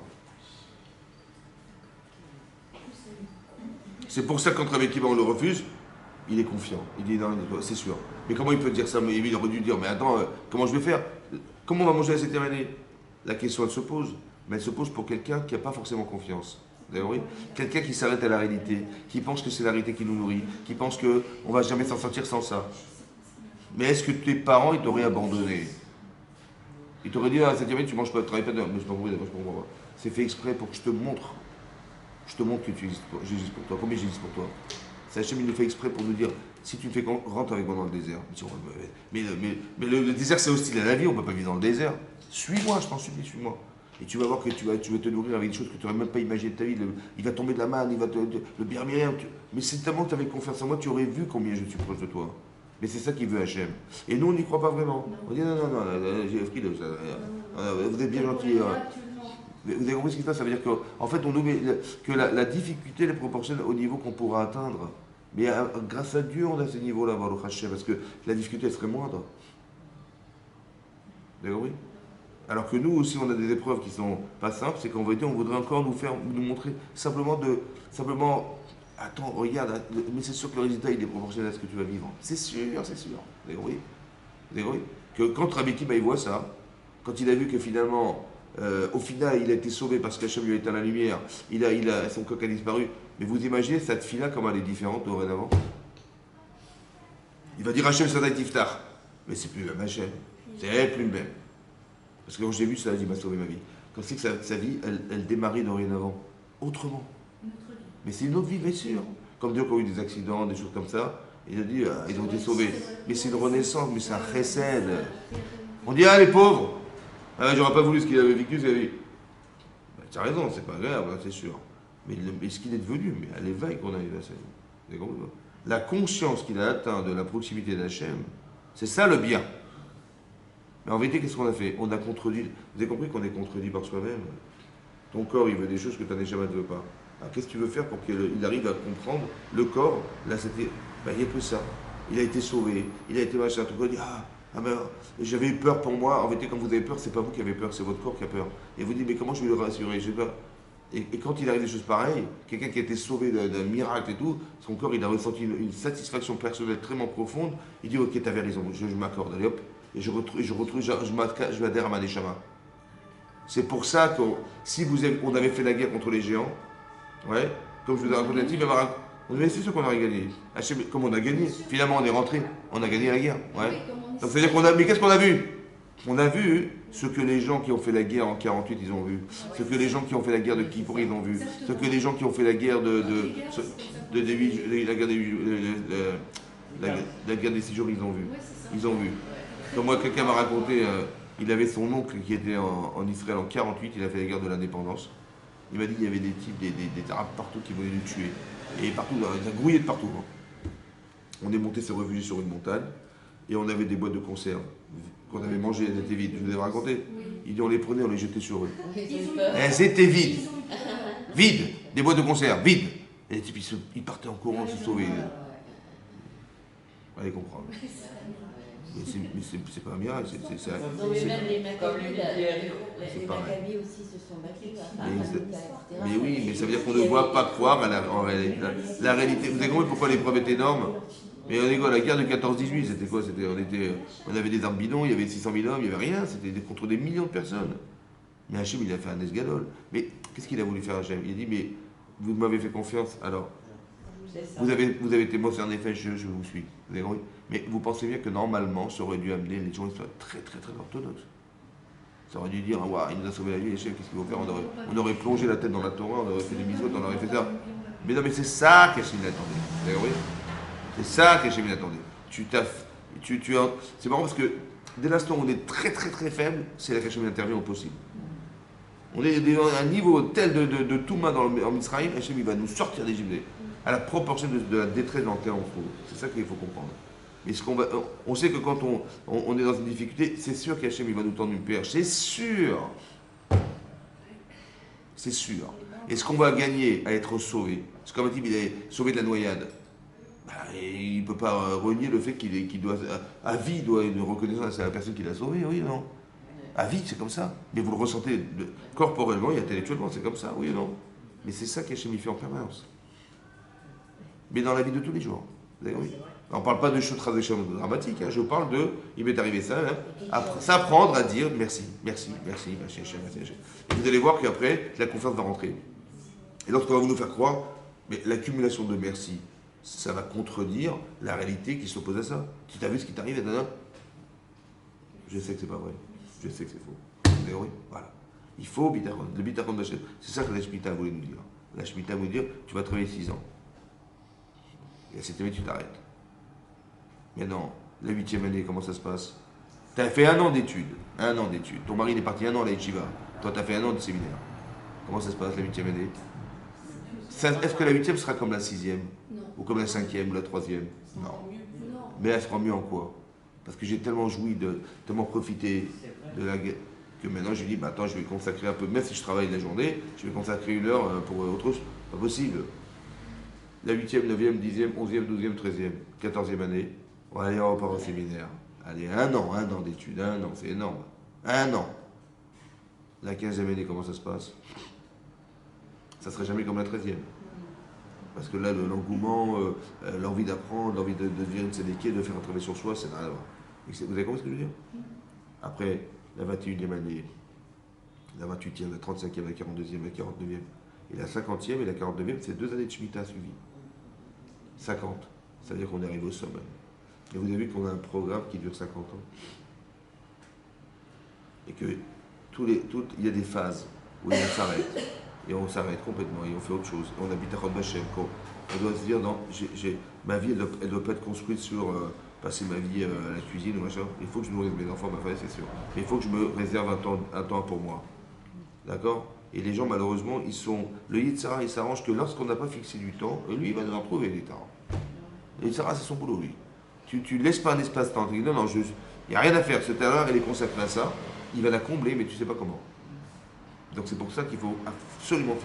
S1: C'est pour ça que quand Rabbi Akiva, on le refuse, il est confiant. Il dit non, c'est sûr. Mais comment il peut dire ça? Il aurait dû dire, mais attends, comment je vais faire? Comment on va manger la 7e année? La question, elle se pose. Mais elle se pose pour quelqu'un qui n'a pas forcément confiance. Vous avez compris? Quelqu'un qui s'arrête à la réalité, qui pense que c'est la réalité qui nous nourrit, qui pense qu'on ne va jamais s'en sortir sans ça. Mais est-ce que tes parents, ils t'auraient abandonné? Ils t'auraient dit, ah, cette 7e année, tu manges pas, tu travailles pas dedans. Mais je ne sais pas. C'est fait exprès pour que je te montre. Je te montre que j'existe pour toi. Combien j'existe pour toi? C'est Hachem, il nous fait exprès pour nous dire, si tu me fais rentre avec moi dans le désert. Mais le désert, c'est hostile à la vie, on ne peut pas vivre dans le désert. Suis-moi, je t'en supplie, suis-moi. Et tu vas voir que tu vas te nourrir avec des choses que tu n'aurais même pas imaginé de ta vie. Il va tomber de la manne, le birmérien. Mais c'est tellement que tu avais confiance en moi, tu aurais vu combien je suis proche de toi. Mais c'est ça qu'il veut Hachem. Et nous, on n'y croit pas vraiment. On dit non, j'ai pris vous êtes bien gentil. Vous avez compris ce qui se passe? Ça veut dire qu'en fait, on oublie que la difficulté est proportionnelle au niveau qu'on pourra atteindre. Mais grâce à Dieu, on a ce niveau-là, Baruch Hashem, parce que la difficulté elle serait moindre. Vous avez compris? Alors que nous aussi, on a des épreuves qui sont pas simples, c'est qu'en vérité, on voudrait encore nous montrer simplement, attends, regarde, mais c'est sûr que le résultat, il est proportionnel à ce que tu vas vivre. C'est sûr. Vous avez compris? Vous avez compris? Que quand Rabbi Akiva, il voit ça, quand il a vu que finalement, au final, il a été sauvé parce qu'Hachem lui a éteint la lumière, son coq a disparu. Mais vous imaginez cette fille-là, comment elle est différente dorénavant? Il va dire Hachem Sadai Tiftar. Mais c'est plus le même Hachem. C'est plus le même. Parce que quand j'ai vu ça, il m'a sauvé ma vie. Quand c'est que sa vie, elle démarrait dorénavant. Autrement. Mais c'est une autre vie, bien sûr. Comme Dieu qui a eu des accidents, des choses comme ça, il a dit, ils ont été sauvés. Mais c'est une renaissance, mais c'est un chesed. On dit, ah les pauvres, j'aurais pas voulu ce qu'il avait vécu, c'est la vie. Ben, tu as raison, c'est pas grave, là, c'est sûr. Mais ce qu'il est devenu, mais à l'éveil qu'on a eu là, c'est la conscience qu'il a atteint de la proximité d'Hachem, c'est ça le bien. Mais en vérité, qu'est-ce qu'on a fait? On a contredit. Vous avez compris qu'on est contredit par soi-même. Ton corps, il veut des choses que ta neshama ne veut pas. Alors qu'est-ce que tu veux faire pour qu'il arrive à comprendre le corps? Là, c'était. Ben, il n'y a que ça. Il a été sauvé. Il a été machin. Ton corps dit ben, j'avais eu peur pour moi. En vérité, quand vous avez peur, c'est pas vous qui avez peur, c'est votre corps qui a peur. Et vous dites, mais comment je vais le rassurer? Je sais pas. Et quand il arrive des choses pareilles, quelqu'un qui a été sauvé d'un miracle et tout, son corps, il a ressenti une satisfaction personnelle tellement profonde. Il dit, ok, t'avais raison, je m'accorde. Allez hop. Et je m'adhère à ma neshama. C'est pour ça que si on avait fait la guerre contre les géants, ouais, comme je vous ai raconté, on dit, c'est sûr qu'on aurait gagné. Comme on a gagné, finalement on est rentré, on a gagné la guerre. Ouais. Donc c'est-à-dire mais qu'est-ce qu'on a vu? On a vu ce que les gens qui ont fait la guerre en 48, ils ont vu. Ce que les gens qui ont fait la guerre de Kippour, ils ont vu. Ce que les gens qui ont fait la guerre la guerre des 6 jours, ils ont vu. Ils ont vu. Comme moi, quelqu'un m'a raconté, il avait son oncle qui était en Israël en 48, il a fait la guerre de l'indépendance. Il m'a dit qu'il y avait des types, des Arabes partout qui voulaient nous tuer. Et partout, ils ont grouillé de partout. Hein. On est monté se réfugier sur une montagne et on avait des boîtes de conserve qu'on avait mangées, elles étaient vides. Je vous avais raconté. Il dit on les prenait, on les jetait sur eux. Elles étaient vides. Vides. Des boîtes de conserve, vides. Et les types, ils partaient en courant se sauver. Allez comprendre. Mais c'est pas un miracle, c'est
S5: non, mais même les Maccabées aussi se sont battus.
S1: Mais oui, mais ça veut dire qu'on ne doit pas croire à la réalité. Vous avez compris pourquoi l'épreuve est énorme? Mais on est quoi, la guerre de 14-18, c'était quoi? On avait des armes bidons, il y avait 600 000 hommes, il n'y avait rien, c'était contre des millions de personnes. Mais Hachem, il a fait un esgadol. Mais qu'est-ce qu'il a voulu faire Hachem? Il a dit, mais vous m'avez fait confiance, alors vous avez été mort, c'est en effet, je vous suis. Vous avez compris? Mais vous pensez bien que normalement, ça aurait dû amener les gens qui soient très très très orthodoxes. Ça aurait dû dire, waouh, il nous a sauvé la vie, Hachem, qu'est-ce qu'il faut faire, on aurait plongé la tête dans la Torah, on aurait fait des mitzvot, on aurait fait ça. Mais non, mais c'est ça qu'Hachem attendait. Vous avez compris? C'est ça qu'Hachem attendait. C'est marrant parce que dès l'instant où on est très très très faible, c'est là qu'Hachem intervient au possible. On est à un niveau tel de Touma en Mitzrayim, Hachem il va nous sortir d'Égypte à la proportion de la détresse dans laquelle on se trouve. C'est ça qu'il faut comprendre. Mais on sait que quand on est dans une difficulté, c'est sûr qu'Hachem il va nous tendre une perche. C'est sûr. C'est sûr. Et ce qu'on va gagner à être sauvé, c'est comme un type, il est sauvé de la noyade. Et il ne peut pas renier le fait qu'il doit, à vie, il doit une reconnaissance à la personne qui l'a sauvé, oui ou non? À vie, c'est comme ça. Mais vous le ressentez corporellement et intellectuellement, c'est comme ça, oui ou non? Mais c'est ça qu'Hachem fait en permanence. Mais dans la vie de tous les jours. Vous avez compris? On ne parle pas de choses très dramatiques, hein. Je parle de, il m'est arrivé ça, hein. S'apprendre à dire merci, merci, merci, merci, merci, merci. Et vous allez voir qu'après, la confiance va rentrer. Et lorsqu'on va nous faire croire, mais l'accumulation de merci, ça va contredire la réalité qui s'oppose à ça. Tu as vu ce qui t'arrive, Edana? Je sais que c'est pas vrai. Je sais que c'est faux. Mais oui, voilà. Il faut bitachon, le bitachon d'Hachem. C'est ça que la Shemitah voulait nous dire. La Shemitah voulait dire, tu vas travailler 6 ans. Et à 7e année, tu t'arrêtes. Mais non, la 8e année, comment ça se passe? Tu as fait 1 an d'études. 1 an d'études. Ton mari est parti 1 an à la Yeshiva. Toi, tu as fait 1 an de séminaire. Comment ça se passe, la 8e année? Est-ce que la 8e sera comme la 6e?
S2: Non.
S1: Ou comme la 5e ou la 3e? Non. Mais elle sera mieux en quoi? Parce que j'ai tellement joui, tellement profité de la guerre, que maintenant je dis, bah, attends, je vais consacrer un peu, même si je travaille la journée, je vais consacrer 1 heure pour autre chose. Pas possible. La 8e, 9e, 10e, 11e, 12e, 13e, 14e année, on va aller en part au séminaire. Allez, 1 an d'études, 1 an, c'est énorme. 1 an. La 15e année, comment ça se passe? Ça ne serait jamais comme la 13e. Parce que là, l'engouement, l'envie d'apprendre, l'envie de devenir une sédéquée, de faire un travail sur soi, c'est rien à voir. Vous avez compris ce que je veux dire? Après, la 21e année, la 28e, la 35e, la 42e, la 49e, et la 50e et la 49e, c'est 2 années de Shemitah suivies. 50. Ça veut dire qu'on arrive au sommet. Et vous avez vu qu'on a un programme qui dure 50 ans. Et que il y a des phases où on s'arrête. Et on s'arrête complètement et on fait autre chose. Et on habite à Chod Bachem. On doit se dire, non, ma vie, elle ne doit pas être construite sur passer ma vie à la cuisine ou machin. Il faut que je nourrisse mes enfants, ma famille, c'est sûr. Mais il faut que je me réserve un temps pour moi. D'accord? Et les gens, malheureusement, le Yitzhara, il s'arrange que lorsqu'on n'a pas fixé du temps, lui, il va nous en trouver des temps. Le Yitzhara, c'est son boulot, lui. Tu laisses pas un espace-temps. Tu dis, non, il n'y a rien à faire. Cette heure, elle est consacrée à ça. Il va la combler, mais tu ne sais pas comment. Donc c'est pour ça qu'il faut absolument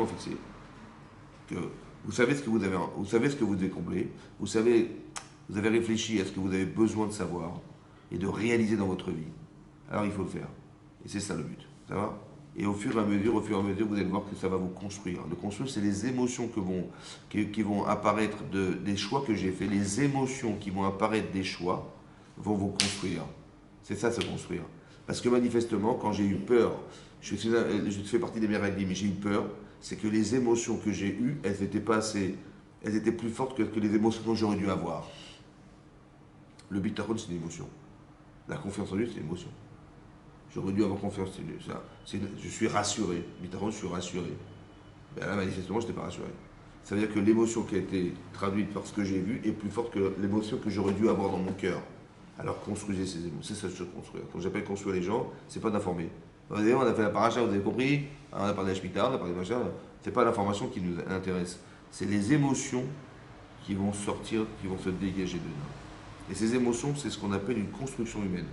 S1: fixer que vous savez ce que vous devez combler, vous avez réfléchi à ce que vous avez besoin de savoir et de réaliser dans votre vie. Alors il faut le faire. Et c'est ça le but. Ça va? Et au fur et à mesure, vous allez voir que ça va vous construire. Le construire, c'est les émotions qui vont apparaître des choix que j'ai faits. Les émotions qui vont apparaître des choix vont vous construire. C'est ça, se construire. Parce que manifestement, quand j'ai eu peur, je fais partie des Meradim, mais j'ai eu peur, c'est que les émotions que j'ai eues, elles étaient plus fortes que les émotions que j'aurais dû avoir. Le bitachon, c'est une émotion. La confiance en Dieu, c'est une émotion. J'aurais dû avoir confiance en Dieu. Je suis rassuré. Bitachon, je suis rassuré. Mais là, manifestement, je n'étais pas rassuré. Ça veut dire que l'émotion qui a été traduite par ce que j'ai vu est plus forte que l'émotion que j'aurais dû avoir dans mon cœur. Alors construisez ces émotions, c'est ça que je construire. Quand j'appelle construire les gens, c'est pas d'informer. Vous avez, on a fait la paracha, vous avez compris, on a parlé de la Shemitah, on a parlé de machin, c'est pas l'information qui nous intéresse, c'est les émotions qui vont sortir, qui vont se dégager de nous. Et ces émotions, c'est ce qu'on appelle une construction humaine.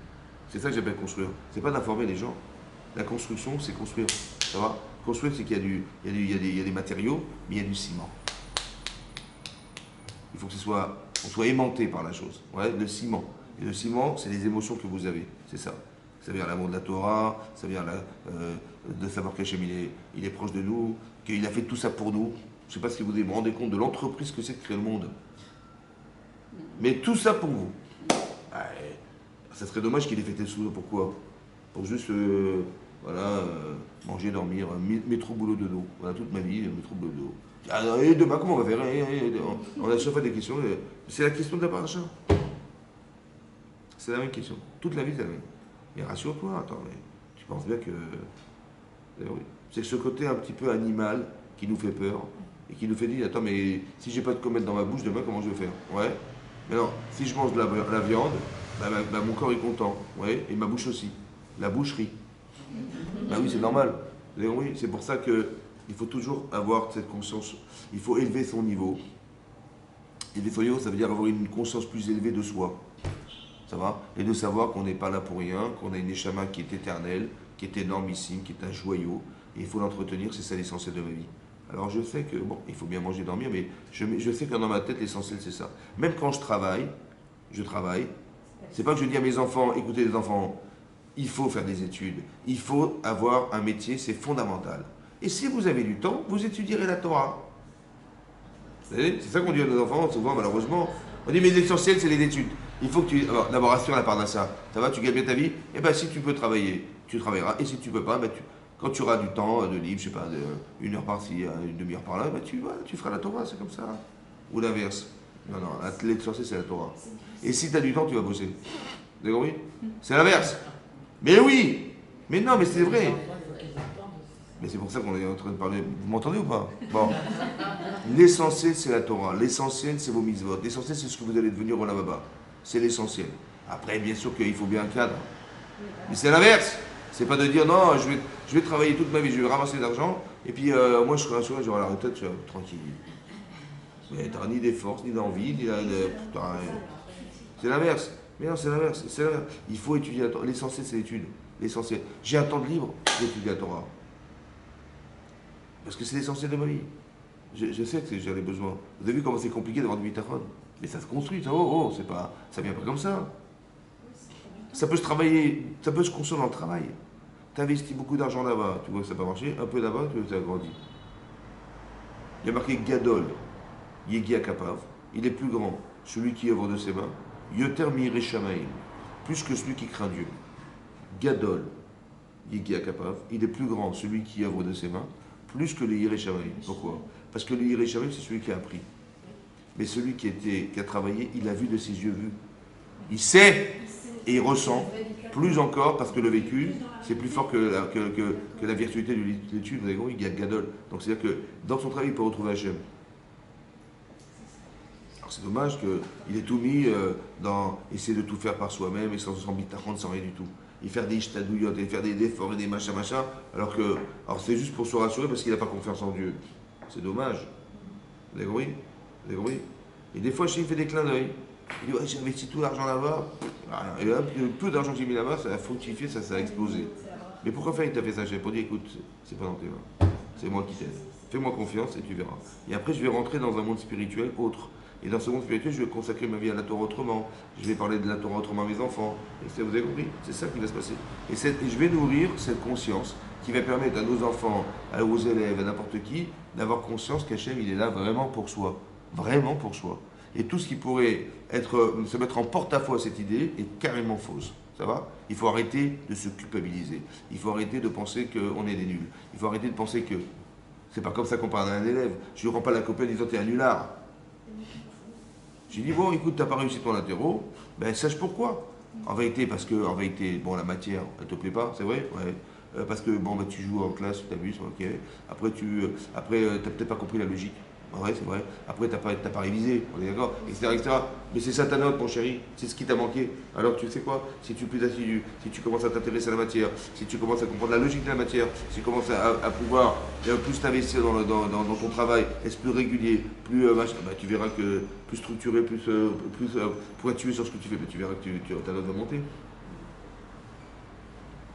S1: C'est ça que j'appelle construire. C'est pas d'informer les gens. La construction, c'est construire. Ça va? Construire, c'est qu'il y a des matériaux, mais il y a du ciment. Il faut que on soit aimanté par la chose. Ouais, le ciment. Et le ciment, c'est les émotions que vous avez, c'est ça. Ça vient l'amour de la Torah, ça vient de savoir qu'Hachem il est proche de nous, qu'il a fait tout ça pour nous. Je ne sais pas si vous vous rendez compte de l'entreprise que c'est de créer le monde. Mais tout ça pour vous. Ça serait dommage qu'il ait fait tel sous. Pourquoi? Pour juste manger, dormir, métro, boulot, dodo. Voilà, toute ma vie, métro, boulot, dodo. Et demain, comment on va faire? On a chaque fois des questions. C'est la question de la paracha. C'est la même question. Toute la vie, c'est la même. Mais rassure-toi, attends, mais tu penses bien que. Oui. C'est ce côté un petit peu animal qui nous fait peur et qui nous fait dire, attends, mais si j'ai pas de comète dans ma bouche, demain, comment je vais faire? Ouais. Mais non, si je mange de la viande, mon corps est content. Ouais. Et ma bouche aussi. La boucherie. Ben oui, c'est normal. Oui, c'est pour ça qu'il faut toujours avoir cette conscience. Il faut élever son niveau. Élever son niveau, ça veut dire avoir une conscience plus élevée de soi. Ça va? Et de savoir qu'on n'est pas là pour rien, qu'on a une échama qui est éternelle, qui est énormissime, qui est un joyau. Et il faut l'entretenir, c'est ça l'essentiel de ma vie. Alors je sais que, bon, il faut bien manger, dormir, mais je sais que dans ma tête, l'essentiel, c'est ça. Même quand je travaille, c'est pas que je dis à mes enfants, écoutez les enfants, il faut faire des études, il faut avoir un métier, c'est fondamental. Et si vous avez du temps, vous étudierez la Torah. Vous savez, c'est ça qu'on dit à nos enfants, souvent, malheureusement. On dit, mais l'essentiel, c'est les études. Il faut que tu... Alors, d'abord, assure la part de ça. Ça va, tu gagnes bien ta vie? Eh bien, si tu peux travailler, tu travailleras. Et si tu peux pas, ben, quand tu auras du temps de libre, je sais pas, une heure par-ci, une demi-heure par-là, ben, tu feras la Torah, c'est comme ça. Ou l'inverse. Non, l'essentiel, c'est la Torah. Et si tu as du temps, tu vas bosser. Vous avez compris? C'est l'inverse. Mais oui! Mais non, mais c'est vrai. Mais c'est pour ça qu'on est en train de parler. Vous m'entendez ou pas? Bon. L'essentiel, c'est la Torah. L'essentiel, c'est vos mitzvot. L'essentiel, c'est ce que vous allez devenir au Lavaba. C'est l'essentiel. Après, bien sûr qu'il faut bien un cadre. Mais c'est l'inverse. C'est pas de dire non, je vais travailler toute ma vie, je vais ramasser de l'argent, et puis moi je serai rassuré, j'aurai la retraite, je serai tranquille. Mais t'as ni des forces, ni d'envie, ni c'est l'inverse. Mais non, c'est l'inverse. Il faut étudier la Torah. L'essentiel, c'est l'étude. L'essentiel. J'ai un temps de libre, j'étudie la Torah. Parce que c'est l'essentiel de ma vie. Je sais que j'en ai besoin. Vous avez vu comment c'est compliqué d'avoir du bitachon? Mais ça se construit, c'est pas, ça vient pas comme ça. Ça peut se travailler, ça peut se construire dans le travail. Tu investis beaucoup d'argent là-bas, tu vois que ça va marcher, un peu là-bas, tu vois que ça grandit. Il y a marqué Gadol, Yegi Akapav, il est plus grand, celui qui œuvre de ses mains, Yoter Mirei Shamaim, plus que celui qui craint Dieu. Gadol, Yegi Akapav, il est plus grand, celui qui œuvre de ses mains, plus que le Yirei Shamaim. Pourquoi? Parce que le Yirei Shamaim, c'est celui qui a appris. Mais celui qui a travaillé, il a vu de ses yeux vus. Il sait et il ressent plus encore parce que le vécu, c'est plus fort que la virtualité de l'étude. Vous avez compris, il y a Gadol. Donc c'est-à-dire que dans son travail, il peut retrouver Hachem. Alors c'est dommage qu'il ait tout mis dans essayer de tout faire par soi-même et sans bitachon, sans rien du tout. Et faire des ishtadouillotes, et faire des efforts et des machins, alors c'est juste pour se rassurer parce qu'il n'a pas confiance en Dieu. C'est dommage. Vous avez compris? Vous avez compris? Et des fois, il fait des clins d'œil. Il dit, ouais, j'ai investi tout l'argent là-bas. Et là, le peu d'argent que j'ai mis là-bas, ça a fructifié, ça a explosé. Mais pourquoi faire il t'a fait ça? J'ai pas dit, écoute, c'est pas dans tes mains. C'est moi qui t'aide. Fais-moi confiance et tu verras. Et après, je vais rentrer dans un monde spirituel autre. Et dans ce monde spirituel, je vais consacrer ma vie à la Torah autrement. Je vais parler de la Torah autrement à mes enfants. Et vous avez compris? C'est ça qui va se passer. Et je vais nourrir cette conscience qui va permettre à nos enfants, aux élèves, à n'importe qui, d'avoir conscience qu'Hachem, il est là vraiment pour soi. Vraiment pour soi. Et tout ce qui pourrait se mettre en porte-à-faux à cette idée est carrément fausse. Ça va? Il faut arrêter de se culpabiliser. Il faut arrêter de penser qu'on est des nuls. Il faut arrêter de penser que c'est pas comme ça qu'on parle à un élève. Je ne rends pas la copie en disant t'es un nulard. J'ai dit bon, écoute, t'as pas réussi ton interro, ben sache pourquoi. En vérité, parce que bon, la matière, elle te plaît pas, c'est vrai? Ouais. Parce que bon, ben, tu joues en classe, tu t'amuses, ok. Après, t'as peut-être pas compris la logique. Ouais, c'est vrai. Après, t'as pas révisé, on est d'accord, etc. Mais c'est ça ta note, mon chéri. C'est ce qui t'a manqué. Alors, tu sais quoi? Si tu es plus assidu, si tu commences à t'intéresser à la matière, si tu commences à comprendre la logique de la matière, si tu commences à pouvoir plus t'investir dans ton travail, être plus régulier, plus tu verras que plus structuré, plus pointueux sur ce que tu fais, tu verras que ta note va monter.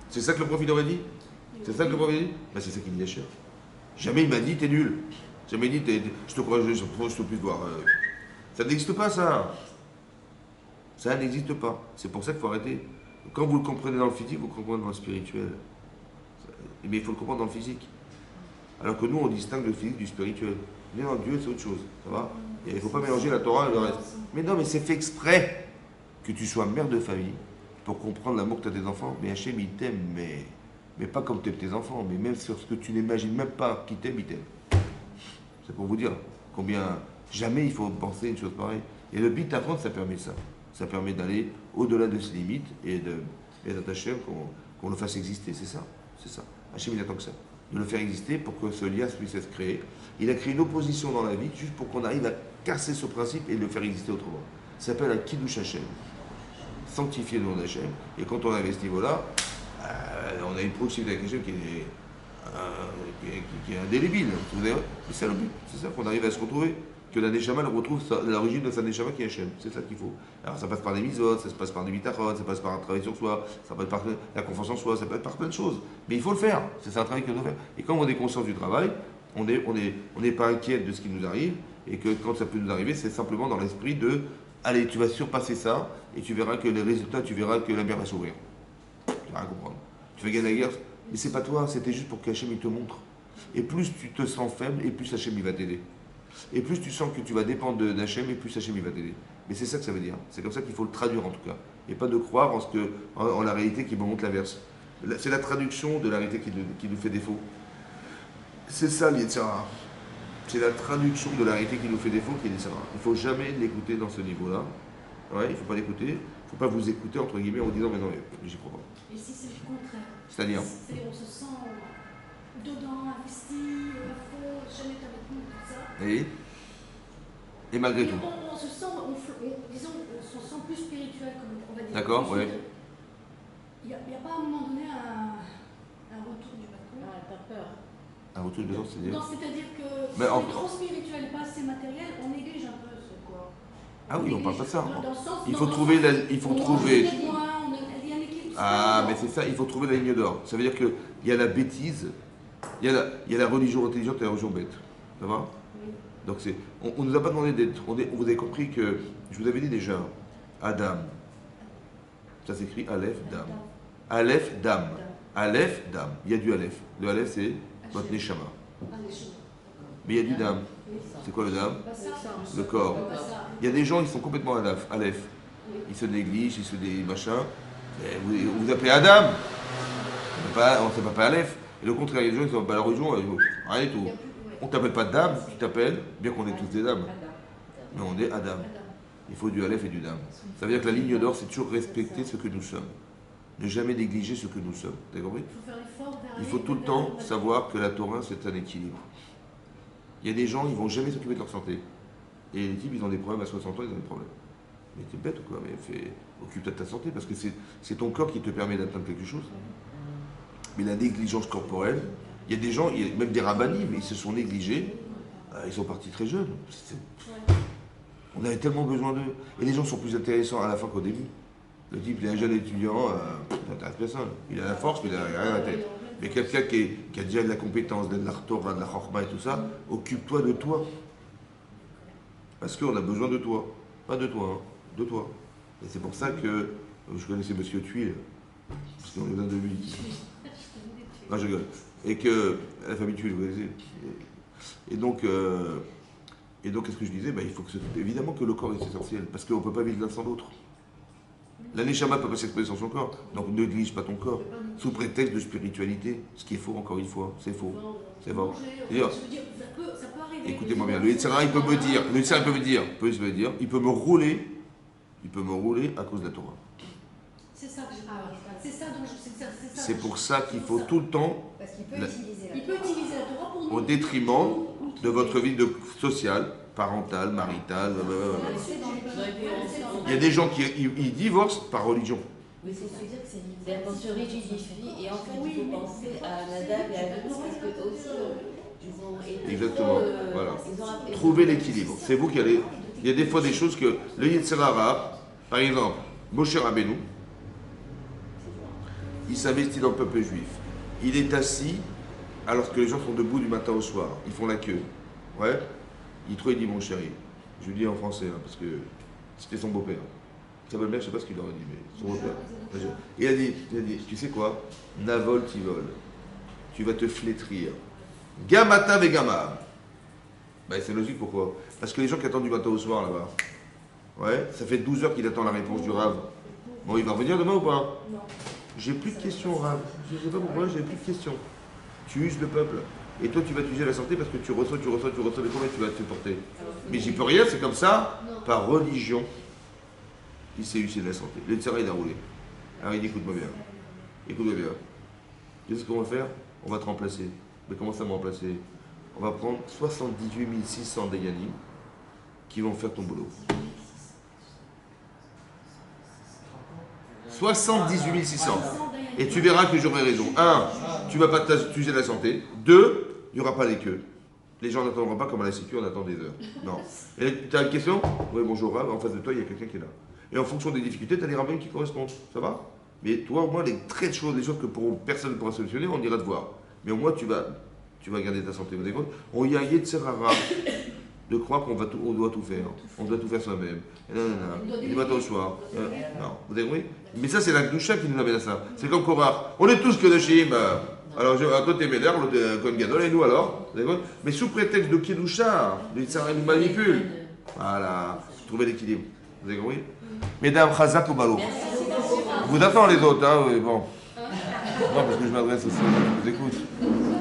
S1: C'est ça que le prof il aurait dit? C'est ça que le prof il dit? Ben, c'est ça qu'il dit Hachem. Jamais il m'a dit t'es nul. Jamais dit je te crois, je te plus voir. Ça n'existe pas ça. Ça n'existe pas. C'est pour ça qu'il faut arrêter. Quand vous le comprenez dans le physique, vous le comprenez dans le spirituel. Mais il faut le comprendre dans le physique. Alors que nous, on distingue le physique du spirituel. Mais non, Dieu, c'est autre chose. Ça va? Il ne faut pas mélanger la Torah et le reste. Mais non, mais c'est fait exprès que tu sois mère de famille pour comprendre l'amour que tu as des enfants. Mais Hachem, il t'aime, mais pas comme tu aimes tes enfants, mais même sur ce que tu n'imagines même pas qu'il t'aime, il t'aime. C'est pour vous dire combien jamais il faut penser une chose pareille. Et le bitachon, ça permet ça. Ça permet d'aller au-delà de ses limites et et Hachem, qu'on le fasse exister, c'est ça. C'est ça. Hachem, il attend que ça. De le faire exister pour que ce lien puisse être créé. Il a créé une opposition dans la vie juste pour qu'on arrive à casser ce principe et le faire exister autrement. Ça s'appelle un Kiddush Hachem. Sanctifier le nom d'Hachem. Et quand on arrive à ce niveau-là, on a une proximité avec Hachem qui est indélébile. C'est ça le but. C'est ça qu'on arrive à se retrouver. Que la Neshama retrouve l'origine de sa Neshama qui est Hachem. C'est ça qu'il faut. Alors ça passe par des misotes, ça passe par des bitachot, ça passe par un travail sur soi, ça passe par la confiance en soi, ça passe par plein de choses. Mais il faut le faire. C'est un travail que nous devons faire. Et quand on est conscient du travail, on n'est pas inquiet de ce qui nous arrive. Et que quand ça peut nous arriver, c'est simplement dans l'esprit de allez, tu vas surpasser ça et tu verras que les résultats, tu verras que la mer va s'ouvrir. Tu vas rien comprendre. Tu vas gagner la guerre. Mais c'est pas toi, c'était juste pour qu'Hachem il te montre. Et plus tu te sens faible, et plus Hachem il va t'aider. Et plus tu sens que tu vas dépendre d'Hachem, et plus Hachem il va t'aider. Mais c'est ça que ça veut dire. C'est comme ça qu'il faut le traduire en tout cas. Et pas de croire en la réalité qui me montre l'inverse. C'est la traduction de la réalité qui nous fait défaut. C'est ça l'Yetzirah. C'est la traduction de la réalité qui nous fait défaut qui est l'Yetzirah. Il ne faut jamais l'écouter dans ce niveau-là. Ouais, il ne faut pas l'écouter. Il ne faut pas vous écouter entre guillemets en vous disant mais non, mais j'y crois pas.
S4: Et si c'est le contraire?
S1: C'est-à-dire
S4: C'est-à-dire on se sent dedans, investi, à fond, jamais avec nous, tout ça.
S1: Et malgré tout.
S4: On se sent, disons, on se sent plus spirituel, comme on va dire.
S1: D'accord, oui.
S4: Il n'y a pas à un moment donné un retour du bateau.
S5: Ah, t'as peur.
S1: Un retour de besoin, c'est-à-dire
S4: Non, c'est-à-dire que si
S1: mais
S4: on est trop spirituel et pas assez matériel, on néglige un peu ce quoi.
S1: Ah oui, on parle pas de ça.
S4: Dans le sens,
S1: Il faut trouver. Ah, mais c'est ça, il faut trouver la ligne d'or. Ça veut dire qu'il y a la bêtise, il y a la religion intelligente et la religion bête. Ça va?
S4: Oui.
S1: Donc on ne nous a pas demandé d'être. Vous avez compris que, je vous avais dit déjà, Adam, ça s'écrit Aleph, Dam. Aleph, Dam. Aleph, Dam. Il y a du Aleph. Le Aleph, c'est votre Neshama. Mais il y a du Dam. C'est quoi le Dam? Le corps. Il y a des gens, ils sont complètement Aleph. Ils se négligent, ils se des machins. Vous appelez Adam. On ne s'appelle pas Aleph. Et le contraire, il y a des gens qui sont pas la religion, rien du tout. On ne t'appelle pas Dam, tu t'appelles, bien qu'on est tous des Dam. Mais on est Adam. Il faut du Aleph et du Dam. Ça veut dire que la ligne d'or, c'est toujours respecter ce que nous sommes. Ne jamais négliger ce que nous sommes. T'as compris? Il faut tout le temps savoir que la Torah, c'est un équilibre. Il y a des gens, ils ne vont jamais s'occuper de leur santé. Et les types, ils ont des problèmes à 60 ans, ils ont des problèmes. Mais t'es bête ou quoi? Mais occupe-toi de ta santé, parce que c'est ton corps qui te permet d'atteindre quelque chose. Mais la négligence corporelle, il y a des gens, même des rabbinim, mais ils se sont négligés. Ils sont partis très jeunes. On avait tellement besoin d'eux. Et les gens sont plus intéressants à la fin qu'au début. Le type, il est un jeune étudiant, il n'intéresse personne. Il a la force, mais il n'a rien à la tête. Mais quelqu'un qui a déjà de la compétence, de la Torah, de la Chorma et tout ça, occupe-toi de toi. Parce qu'on a besoin de toi. Pas de toi, hein, de toi. Et c'est pour ça que je connaissais Monsieur Tuile, parce qu'on est besoin de lui. Non, je rigole. Et que la famille Tuile, vous connaissez. Et donc, qu'est-ce que je disais? Il faut que évidemment que le corps est essentiel, parce qu'on ne peut pas vivre l'un sans l'autre. La Neshama ne peut pas s'exprimer sans son corps, donc ne néglige pas ton corps, sous prétexte de spiritualité, ce qui est faux encore une fois, c'est faux, c'est faux. Écoutez-moi bien, le Yetzirah, il peut me dire, il peut me rouler à cause de la Torah.
S4: C'est ça que j'ai peur. C'est ça dont je.
S1: C'est pour ça qu'il faut tout le temps,
S6: Parce qu'il peut utiliser
S4: il peut utiliser la Torah pour nous.
S1: au détriment de votre vie parentale, maritale, blablabla. Il y a des gens qui ils divorcent par religion.
S5: Oui, c'est-à-dire que c'est on se rigidifie et ensuite il faut penser à Nadab et à Abihu parce que aussi ils ont été
S1: Exactement, voilà. Trouvez l'équilibre. C'est vous qui allez. Il y a des fois des choses que le Yetzirah, par exemple, Moshe Rabbeinu, il s'investit dans le peuple juif. Il est assis alors que les gens sont debout du matin au soir. Ils font la queue. Ouais. Il dit mon chéri. Je lui dis en français, hein, parce que c'était son beau-père. Sa belle-mère, je ne sais pas ce qu'il aurait dit, mais son beau-père. Et il a dit, tu sais quoi? Navol tivol. Tu vas te flétrir. Gamata vegama. C'est logique, pourquoi? Parce que les gens qui attendent du matin au soir là-bas, ouais, ça fait 12 heures qu'il attend la réponse du Rav. Bon, il va revenir demain ou pas? Non. J'ai plus de questions, Rav. Je ne sais pas pourquoi, j'ai plus de questions. Tu uses le peuple. Et toi, tu vas t'user la santé parce que tu reçois, mais comment tu vas te porter? Mais j'y peux rien, c'est comme ça. Par religion, il s'est usé de la santé. Le Yetzirah, il a roulé. Alors il dit écoute-moi bien. Écoute-moi bien. Qu'est-ce qu'on va faire? On va te remplacer. Mais comment ça me remplacer? On va prendre 78 600 Dayanim qui vont faire ton boulot. 78 600. Et tu verras que j'aurai raison. 1, tu ne vas pas t'user la santé. 2, il n'y aura pas les queues. Les gens n'attendront pas comme à la sécu, on attend des heures. Non. Et tu as une question? Oui, bonjour, Rav, en face de toi, il y a quelqu'un qui est là. Et en fonction des difficultés, tu as les rabbins qui correspondent. Ça va? Mais toi, au moins, les très choses, les choses que pour personne ne pourra solutionner, on ira te voir. Mais au moins, tu vas garder ta santé. Vous avez compte? On y a Yetzerara de croire qu'on doit tout faire. On doit tout faire soi-même. Du matin au soir. Non. Vous avez compris? Mais ça, c'est la doucha qui nous amène à ça. C'est comme Korach. On est tous que de Shim. Alors, toi, t'es Médère, l'autre, Kohen Gadol, et nous alors? Vous avez compris? Mais sous prétexte de Kedusha, les Tzara nous manipulent. Voilà. Trouver l'équilibre. Vous avez compris? Mesdames, Chazak ou Balou? Vous attendez les autres, hein? Bon. Non, parce que je m'adresse aussi, je vous écoute.